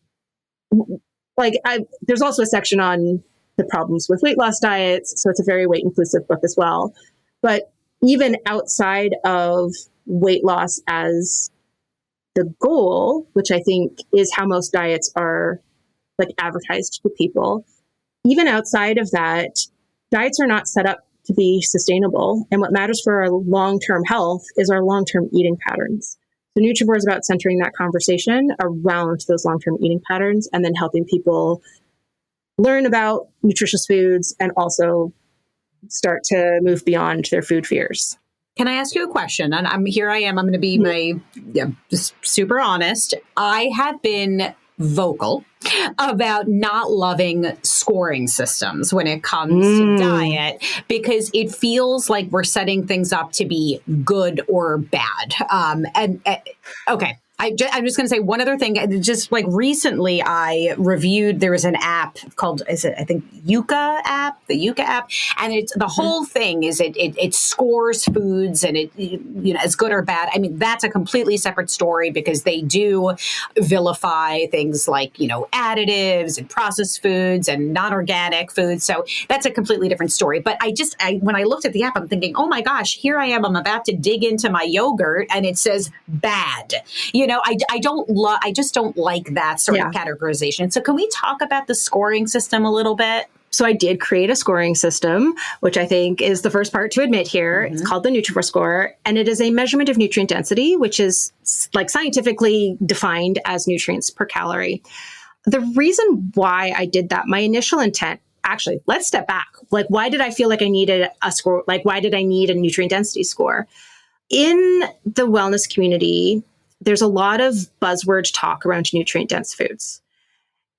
There's also a section on the problems with weight loss diets, so it's a very weight inclusive book as well. But even outside of weight loss as the goal, which I think is how most diets are advertised to people, even outside of that, diets are not set up to be sustainable. And what matters for our long-term health is our long-term eating patterns. So Nutrivore is about centering that conversation around those long-term eating patterns and then helping people learn about nutritious foods and also start to move beyond their food fears. Can I ask you a question? And I'm going to be just super honest. I have been vocal about not loving scoring systems when it comes to diet, because it feels like we're setting things up to be good or bad. Okay. I'm just going to say one other thing. Just recently I reviewed, there was an app called, I think Yuka app, the Yuka app. And it's the whole thing is it scores foods and it's good or bad. I mean, that's a completely separate story because they do vilify things like, additives and processed foods and non-organic foods. So that's a completely different story. But when I looked at the app, I'm thinking, oh my gosh, here I am. I'm about to dig into my yogurt and it says bad. I just don't like that sort of categorization. So can we talk about the scoring system a little bit? So I did create a scoring system, which I think is the first part to admit here. Mm-hmm. It's called the Nutrivore score, and it is a measurement of nutrient density, which is scientifically defined as nutrients per calorie. The reason why I did that, my initial intent, actually, let's step back. Why did I feel like I needed a score? Why did I need a nutrient density score? In the wellness community, there's a lot of buzzword talk around nutrient-dense foods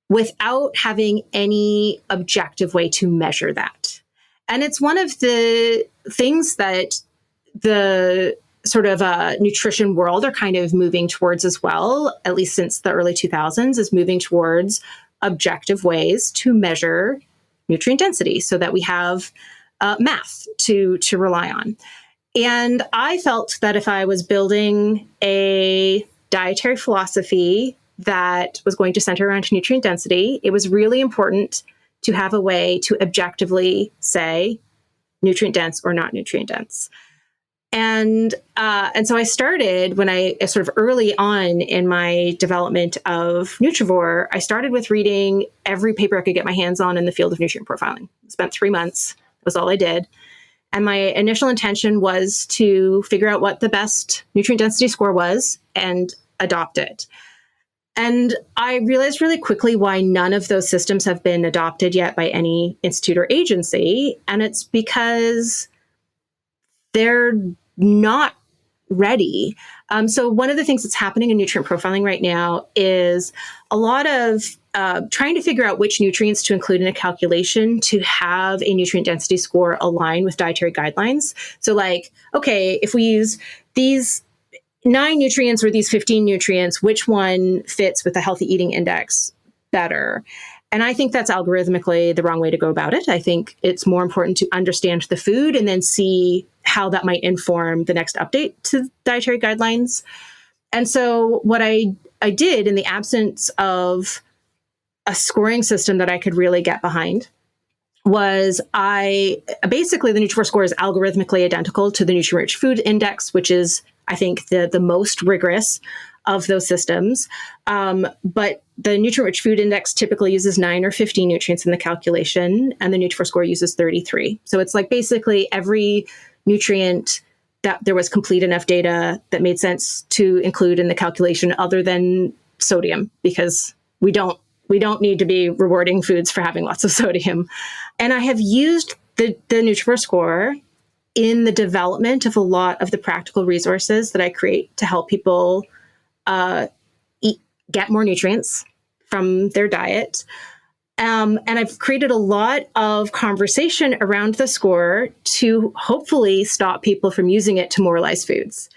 without having any objective way to measure that. And it's one of the things that the sort of nutrition world are kind of moving towards as well, at least since the early 2000s, is moving towards objective ways to measure nutrient density so that we have math to rely on. And I felt that if I was building a dietary philosophy that was going to center around nutrient density, it was really important to have a way to objectively say nutrient dense or not nutrient dense. And so I started when I sort of early on in my development of Nutrivore, I started with reading every paper I could get my hands on in the field of nutrient profiling. Spent 3 months. That was all I did. And my initial intention was to figure out what the best nutrient density score was and adopt it. And I realized really quickly why none of those systems have been adopted yet by any institute or agency. And it's because they're not ready. So one of the things that's happening in nutrient profiling right now is a lot of trying to figure out which nutrients to include in a calculation to have a nutrient density score align with dietary guidelines. So okay, if we use these 9 nutrients or these 15 nutrients, which one fits with the healthy eating index better? And I think that's algorithmically the wrong way to go about it. I think it's more important to understand the food and then see how that might inform the next update to dietary guidelines. And so what I did in the absence of a scoring system that I could really get behind was basically the Nutrivore score is algorithmically identical to the Nutrient-Rich Food Index, which is, I think, the most rigorous of those systems. But the Nutrient-Rich Food Index typically uses 9 or 15 nutrients in the calculation, and the Nutrivore score uses 33. So it's basically every nutrient that there was complete enough data that made sense to include in the calculation other than sodium, because we don't need to be rewarding foods for having lots of sodium. And I have used the Nutrivore score in the development of a lot of the practical resources that I create to help people get more nutrients from their diet. And I've created a lot of conversation around the score to hopefully stop people from using it to moralize foods.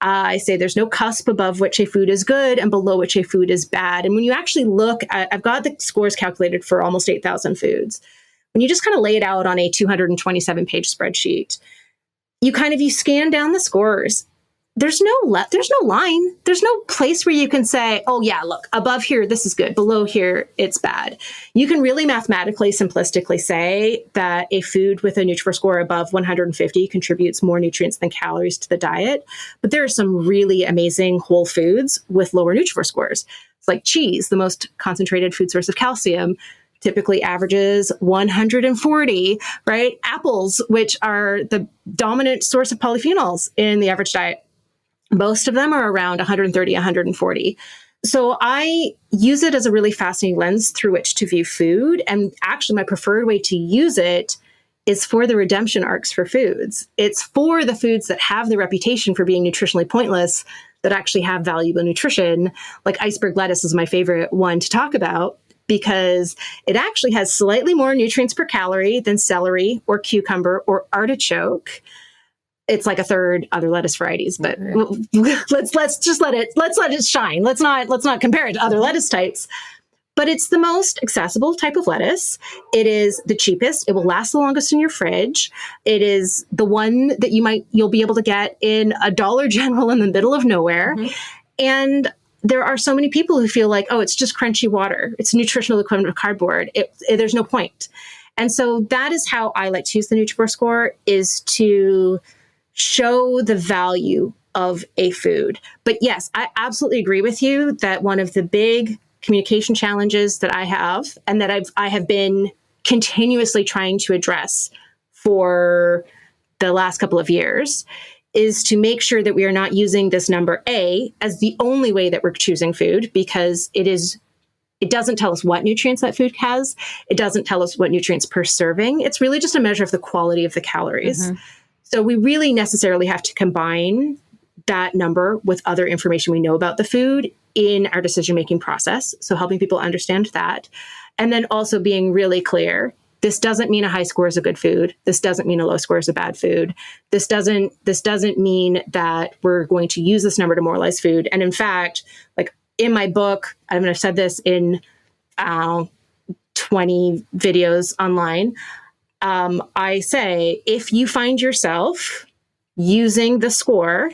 I say there's no cusp above which a food is good and below which a food is bad. And when you actually look at, I've got the scores calculated for almost 8,000 foods. When you just kind of lay it out on a 227-page spreadsheet, you scan down the scores. There's no line. There's no place where you can say, oh yeah, look, above here, this is good. Below here, it's bad. You can really mathematically, simplistically say that a food with a Nutrivore score above 150 contributes more nutrients than calories to the diet. But there are some really amazing whole foods with lower Nutrivore scores. It's like cheese, the most concentrated food source of calcium, typically averages 140, right? Apples, which are the dominant source of polyphenols in the average diet, most of them are around 130, 140. So I use it as a really fascinating lens through which to view food. And actually, my preferred way to use it is for the redemption arcs for foods. It's for the foods that have the reputation for being nutritionally pointless that actually have valuable nutrition. Like iceberg lettuce is my favorite one to talk about, because it actually has slightly more nutrients per calorie than celery or cucumber or artichoke. It's like a third other lettuce varieties, but let's let it shine. Let's not compare it to other lettuce types. But it's the most accessible type of lettuce. It is the cheapest. It will last the longest in your fridge. It is the one that you'll be able to get in a Dollar General in the middle of nowhere. Mm-hmm. And there are so many people who feel like, oh, it's just crunchy water. It's nutritional equivalent of cardboard. There's no point. And so that is how I like to use the Nutrivore score, is to show the value of a food. But yes, I absolutely agree with you that one of the big communication challenges that I have, and that I have been continuously trying to address for the last couple of years, is to make sure that we are not using this number A as the only way that we're choosing food, because it doesn't tell us what nutrients that food has. It doesn't tell us what nutrients per serving. It's really just a measure of the quality of the calories. Mm-hmm. So we really necessarily have to combine that number with other information we know about the food in our decision-making process. So helping people understand that. And then also being really clear, this doesn't mean a high score is a good food. This doesn't mean a low score is a bad food. This doesn't mean that we're going to use this number to moralize food. And in fact, like in my book, I've said this in 20 videos online, I say, if you find yourself using the score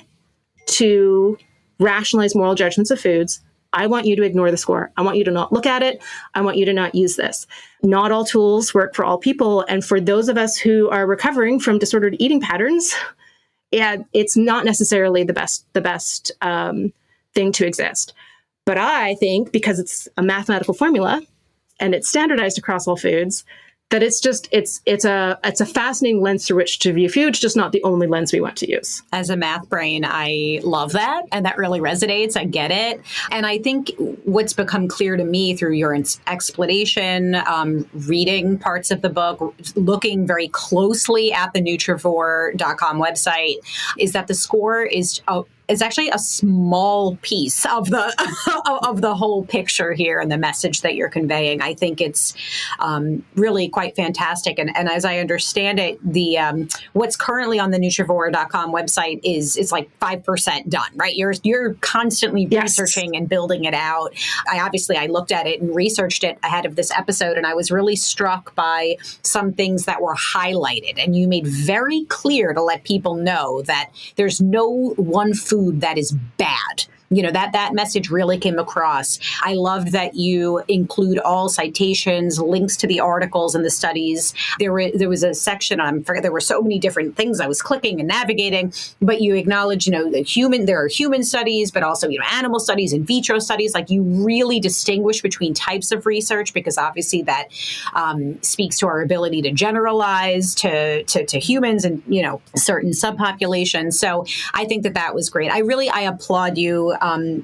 to rationalize moral judgments of foods, I want you to ignore the score. I want you to not look at it. I want you to not use this. Not all tools work for all people. And for those of us who are recovering from disordered eating patterns, it's not necessarily the best thing to exist. But I think, because it's a mathematical formula and it's standardized across all foods, that it's a fascinating lens through which to view food, just not the only lens we want to use. As a math brain, I love that. And that really resonates. I get it. And I think what's become clear to me through your explanation, reading parts of the book, looking very closely at the Nutrivore.com website, is that the score is actually a small piece of the whole picture here and the message that you're conveying. I think it's really quite fantastic. And as I understand it, the what's currently on the Nutrivore.com website is like 5% done, right? You're constantly researching and building it out. I looked at it and researched it ahead of this episode, and I was really struck by some things that were highlighted. And you made very clear to let people know that there's no one food that is bad. that message really came across. I loved that you include all citations, links to the articles and the studies. There was a section there were so many different things I was clicking and navigating, but you acknowledge, there are human studies, but also, animal studies, in vitro studies. Like, you really distinguish between types of research, because obviously that speaks to our ability to generalize to humans and, certain subpopulations. So I think that was great. I applaud you,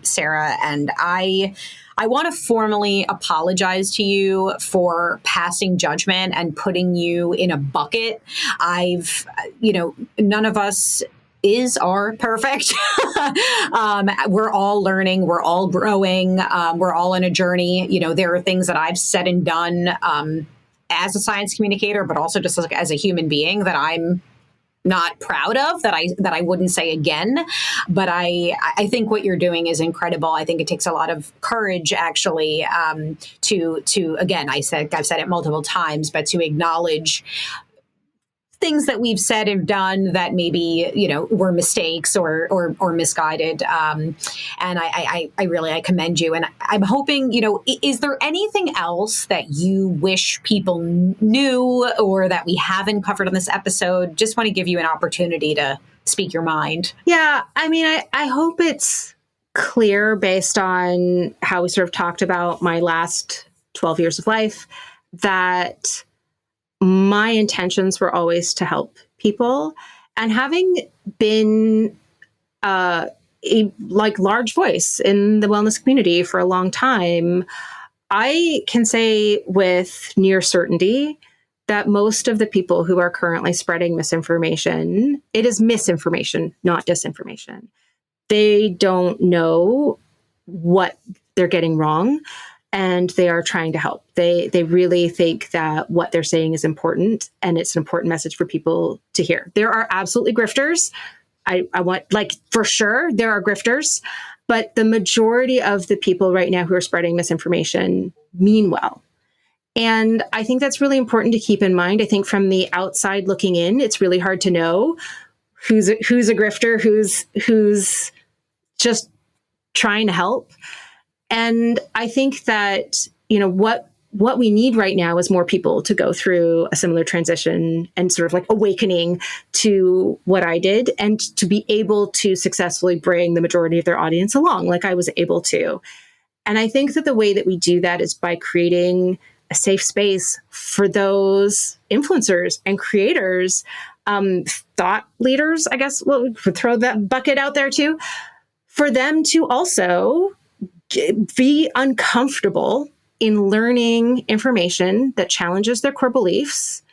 Sarah, and I want to formally apologize to you for passing judgment and putting you in a bucket. None of us are perfect. We're all learning. We're all growing. We're all on a journey. There are things that I've said and done as a science communicator, but also just as a human being that I'm not proud of, that I wouldn't say again. But I think what you're doing is incredible. I think it takes a lot of courage, actually, to again, I've said it multiple times, but to acknowledge things that we've said and done that maybe, were mistakes or misguided. And I commend you. And I'm hoping, is there anything else that you wish people knew or that we haven't covered on this episode? Just want to give you an opportunity to speak your mind. Yeah. I mean, I hope it's clear based on how we sort of talked about my last 12 years of life that my intentions were always to help people. And having been a large voice in the wellness community for a long time, I can say with near certainty that most of the people who are currently spreading misinformation, it is misinformation, not disinformation. They don't know what they're getting wrong, and they are trying to help. They really think that what they're saying is important, and it's an important message for people to hear. There are absolutely grifters. I want, for sure, there are grifters, but the majority of the people right now who are spreading misinformation mean well. And I think that's really important to keep in mind. I think from the outside looking in, it's really hard to know who's a grifter, who's just trying to help. And I think that, what we need right now is more people to go through a similar transition and sort of awakening to what I did, and to be able to successfully bring the majority of their audience along like I was able to. And I think that the way that we do that is by creating a safe space for those influencers and creators, thought leaders, I guess we could throw that bucket out there too, for them to also be uncomfortable in learning information that challenges their core beliefs,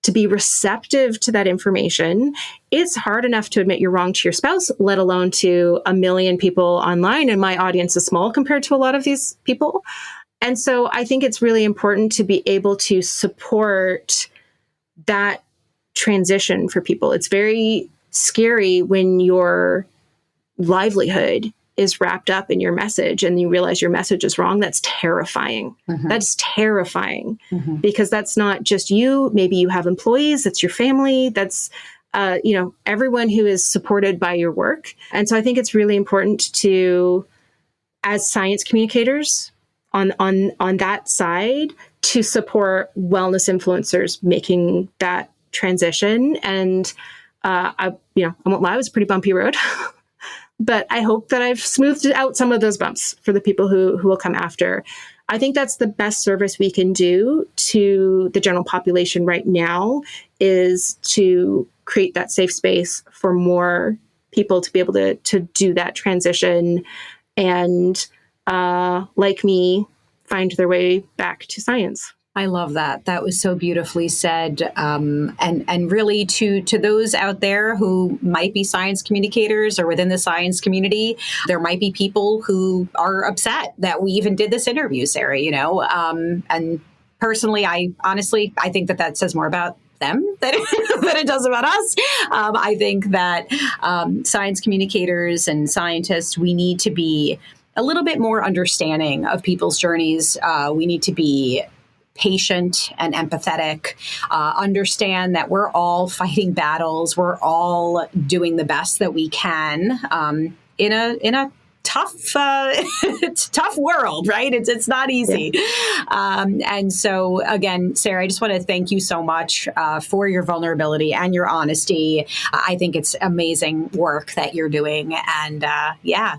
to be receptive to that information. It's hard enough to admit you're wrong to your spouse, let alone to a million people online. And my audience is small compared to a lot of these people. And so I think it's really important to be able to support that transition for people. It's very scary when your livelihood is wrapped up in your message and you realize your message is wrong. That's terrifying. Mm-hmm. That's terrifying because that's not just you. Maybe you have employees, that's your family, that's, everyone who is supported by your work. And so I think it's really important to, as science communicators on that side, to support wellness influencers making that transition. And, I won't lie, it was a pretty bumpy road. But I hope that I've smoothed out some of those bumps for the people who will come after. I think that's the best service we can do to the general population right now, is to create that safe space for more people to be able to do that transition and, like me, find their way back to science. I love that. That was so beautifully said. And really to those out there who might be science communicators or within the science community, there might be people who are upset that we even did this interview, Sarah, and personally, I think that says more about them than it does about us. I think that science communicators and scientists, we need to be a little bit more understanding of people's journeys. We need to be patient and empathetic, understand that we're all fighting battles. We're all doing the best that we can in a it's a tough world, right? It's not easy. Yeah. And so again, Sarah, I just want to thank you so much for your vulnerability and your honesty. I think it's amazing work that you're doing. And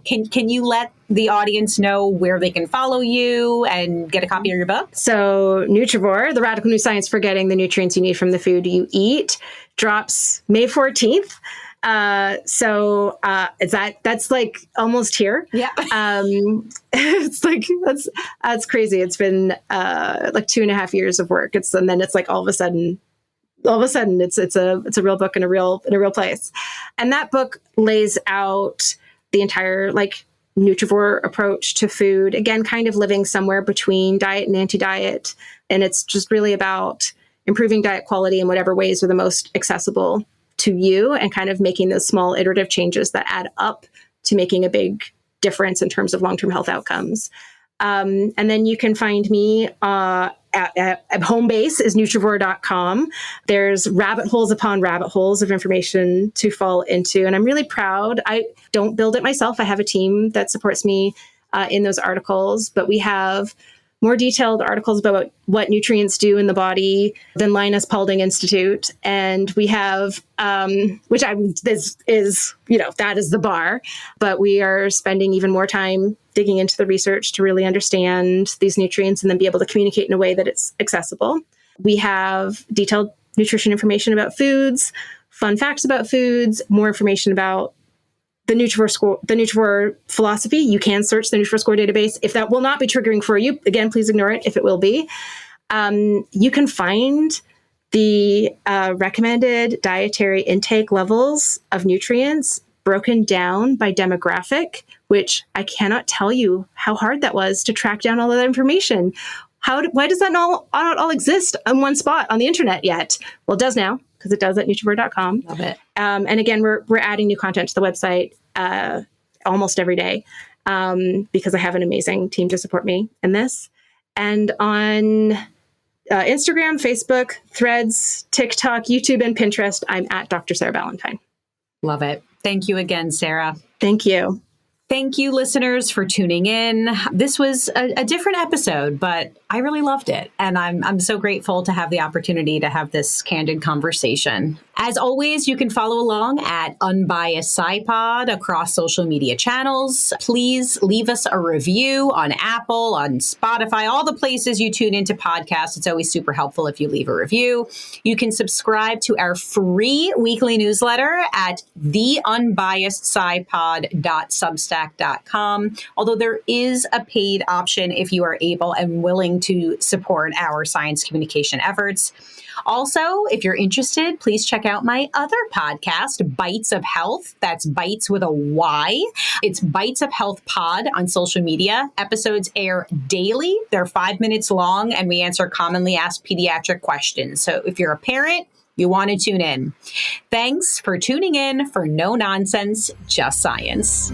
can you let the audience know where they can follow you and get a copy of your book? So Nutrivore, The Radical New Science for Getting the Nutrients You Need from the Food You Eat, drops May 14th. That's like almost here. Yeah. It's like, that's crazy. It's been, like 2.5 years of work. And then it's like, all of a sudden it's a real book in a real place. And that book lays out the entire like Nutrivore approach to food, again, kind of living somewhere between diet and anti-diet. And it's just really about improving diet quality in whatever ways are the most accessible to you, and kind of making those small iterative changes that add up to making a big difference in terms of long-term health outcomes. And then you can find me at home base is Nutrivore.com. There's rabbit holes upon rabbit holes of information to fall into. And I'm really proud. I don't build it myself. I have a team that supports me in those articles, but we have more detailed articles about what nutrients do in the body than Linus Paulding Institute. And we have, that is the bar, but we are spending even more time digging into the research to really understand these nutrients and then be able to communicate in a way that it's accessible. We have detailed nutrition information about foods, fun facts about foods, more information about the Nutrivore philosophy. You can search the Nutrivore score database. If that will not be triggering for you, again, please ignore it if it will be. You can find the recommended dietary intake levels of nutrients broken down by demographic, which I cannot tell you how hard that was to track down all of that information. Why does that not all exist in one spot on the internet yet? Well, it does now, because it does at Nutrivore.com. Love it. And again, we're adding new content to the website almost every day because I have an amazing team to support me in this. And on Instagram, Facebook, Threads, TikTok, YouTube, and Pinterest, I'm at Dr. Sarah Ballantyne. Love it. Thank you again, Sarah. Thank you. Thank you, listeners, for tuning in. This was a different episode, but I really loved it. And I'm so grateful to have the opportunity to have this candid conversation. As always, you can follow along at Unbiased SciPod across social media channels. Please leave us a review on Apple, on Spotify, all the places you tune into podcasts. It's always super helpful if you leave a review. You can subscribe to our free weekly newsletter at theunbiasedscipod.substack.com. Although there is a paid option if you are able and willing to support our science communication efforts. Also, if you're interested, please check out my other podcast, Bites of Health. That's Bites with a Y. It's Bites of Health Pod on social media. Episodes air daily. They're 5 minutes long, and we answer commonly asked pediatric questions. So if you're a parent, you want to tune in. Thanks for tuning in for No Nonsense, Just Science.